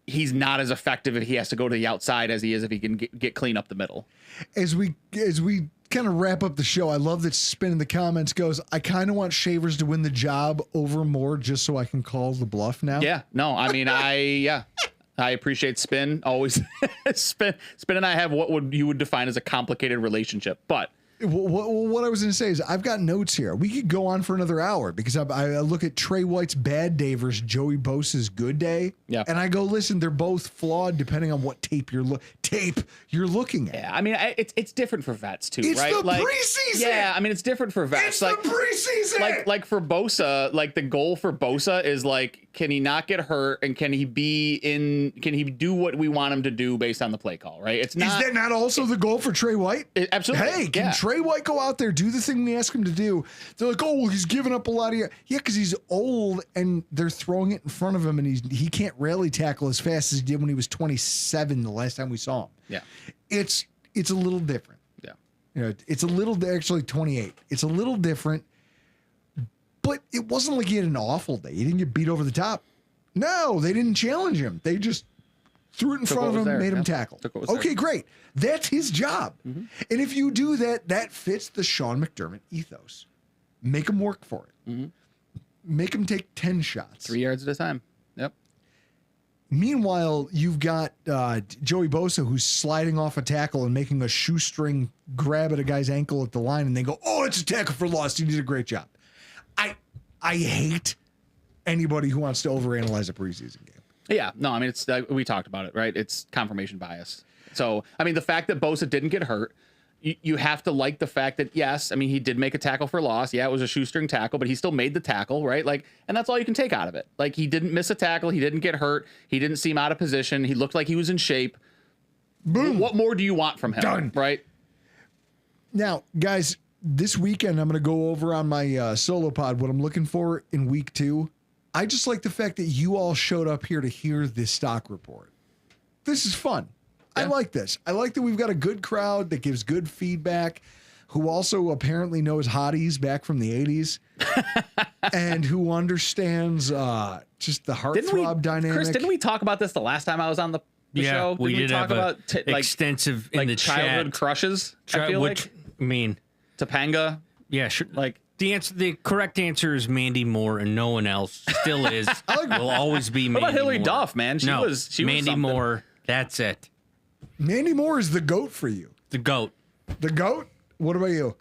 he's not as effective if he has to go to the outside as he is if he can get clean up the middle. As we kind of wrap up the show, I love that Spin in the comments goes, I kind of want Shavers to win the job over Moore just so I can call the bluff now. Yeah, no, I mean, I appreciate Spin. Always Spin and I have what you would define as a complicated relationship, but what I was going to say is I've got notes here. We could go on for another hour, because I look at Trey White's bad day versus Joey Bosa's good day. Yeah. And I go, listen, they're both flawed depending on what tape you're looking at. Yeah, I mean, it's different for vets too, it's right? The preseason. Yeah, I mean, it's different for vets. It's the preseason. Like for Bosa, like the goal for Bosa is like, can he not get hurt, and can he do what we want him to do based on the play call, right? Is that not also the goal for Trey White? Absolutely. Hey, can Trey White go out there, do the thing we ask him to do? They're like, oh, well, he's giving up a lot of because he's old and they're throwing it in front of him, and he can't rally tackle as fast as he did when he was 27 the last time we saw him. Yeah. It's a little different. Yeah. It's a little, actually 28. It's a little different. But it wasn't like he had an awful day. He didn't get beat over the top. No, they didn't challenge him. They just threw it in front of him, made him tackle. Okay, great. That's his job. Mm-hmm. And if you do that, that fits the Sean McDermott ethos. Make him work for it. Mm-hmm. Make him take 10 shots. 3 yards at a time. Yep. Meanwhile, you've got Joey Bosa, who's sliding off a tackle and making a shoestring grab at a guy's ankle at the line, and they go, oh, it's a tackle for loss. He did a great job. I hate anybody who wants to overanalyze a preseason game. Yeah, no, I mean, it's we talked about it, right? It's confirmation bias. So, I mean, the fact that Bosa didn't get hurt, you have to like the fact that, yes, I mean, he did make a tackle for loss. Yeah, it was a shoestring tackle, but he still made the tackle, right? Like, and that's all you can take out of it. Like, he didn't miss a tackle. He didn't get hurt. He didn't seem out of position. He looked like he was in shape. Boom. What more do you want from him? Done. Right? Now, guys, this weekend, I'm going to go over on my solo pod what I'm looking for in week 2. I just like the fact that you all showed up here to hear this stock report. This is fun. Yeah. I like this. I like that we've got a good crowd that gives good feedback, who also apparently knows hotties back from the 80s and who understands just the heartthrob dynamic. Chris, didn't we talk about this the last time I was on the show? We did talk have about extensive in like the childhood chat. crushes. I feel like I mean, Topanga. yeah, sure. Like The correct answer is Mandy Moore, and no one else still is. Will always be Mandy what about Hillary Moore. Duff, man? She was Mandy something. Moore. That's it. Mandy Moore is the GOAT for you. The GOAT. The GOAT? What about you?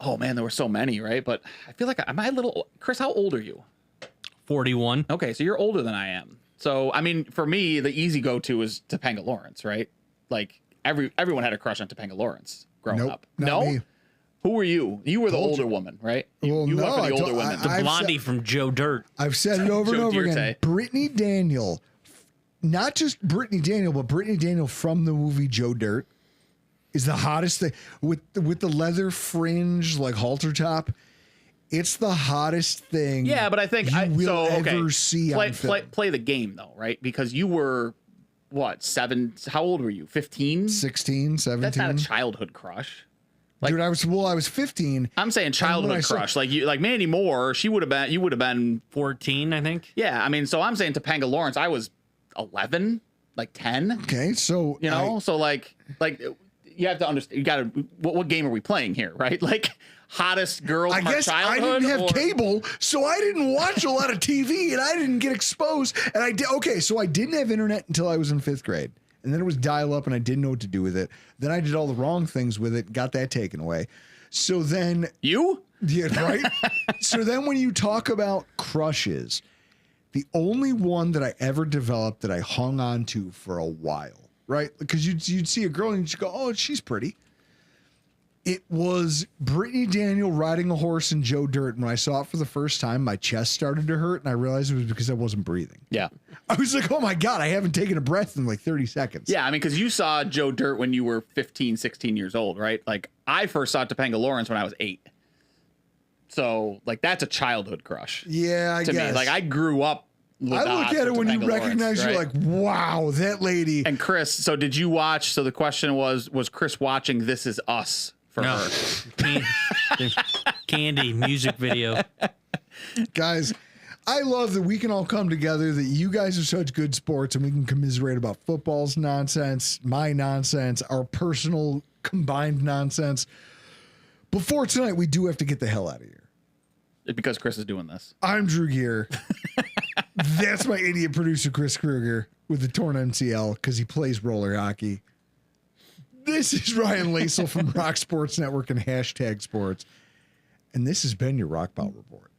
Oh man, there were so many, right? But I feel like am I a little Chris? How old are you? 41. Okay, so you're older than I am. So I mean, for me, the easy go-to is Topanga Lawrence, right? Like everyone had a crush on Topanga Lawrence growing Nope, up. not No, me. who were you? You were the Told older you. woman, right? You, Well, you went no, for the I older told- women. I've Blondie said- from Joe Dirt. I've said it over and Joe over again. Dirt. Brittany Daniel, not just Brittany Daniel, but Brittany Daniel from the movie Joe Dirt is the hottest thing with the leather fringe, like halter top. It's the hottest thing. Yeah, but I think you will ever see play, on film. play the game though, right? Because you were what 7? How old were you? 15? 16, 17. That's not a childhood crush. Dude, I was 15. I'm saying when I childhood saw- crush. Like Mandy Moore, you would have been 14, I think. yeah. I mean, so I'm saying Topanga Lawrence. I was 11, like 10. Okay, so You know, so like you have to understand. You got to. What game are we playing here, right? Like hottest girl I from our guess I childhood. didn't have or- cable, so I didn't watch a lot of TV, and I didn't get exposed. And I did okay, so I didn't have internet until I was in 5th grade, and then it was dial up, and I didn't know what to do with it. Then I did all the wrong things with it, got that taken away. So then, You? yeah, right. So then, when you talk about crushes, the only one that I ever developed that I hung on to for a while, right? Because you'd see a girl and you'd go, "Oh, she's pretty." It was Brittany Daniel riding a horse in Joe Dirt. And when I saw it for the first time, my chest started to hurt, and I realized it was because I wasn't breathing. Yeah. I was like, "Oh my God, I haven't taken a breath in like 30 seconds." Yeah, I mean, because you saw Joe Dirt when you were 15, 16 years old, right? Like, I first saw Topanga Lawrence when I was 8. So, like, that's a childhood crush Yeah, I to guess. me. Like, I grew up with the I look odds at for it when you Topanga recognize, Lawrence, you're right? like, "Wow, that lady." And Chris, so did you watch? So the question was Chris watching This Is Us for No. her? The Candy music video. Guys, I love that we can all come together, that you guys are such good sports, and we can commiserate about football's nonsense, my nonsense, our personal combined nonsense. Before tonight, we do have to get the hell out of here. Because Chris is doing this. I'm Drew Gear. That's my idiot producer, Chris Kruger, with the torn MCL because he plays roller hockey. This is Ryan Lasel from Rock Sports Network and #Sports. And this has been your Rockpile Report.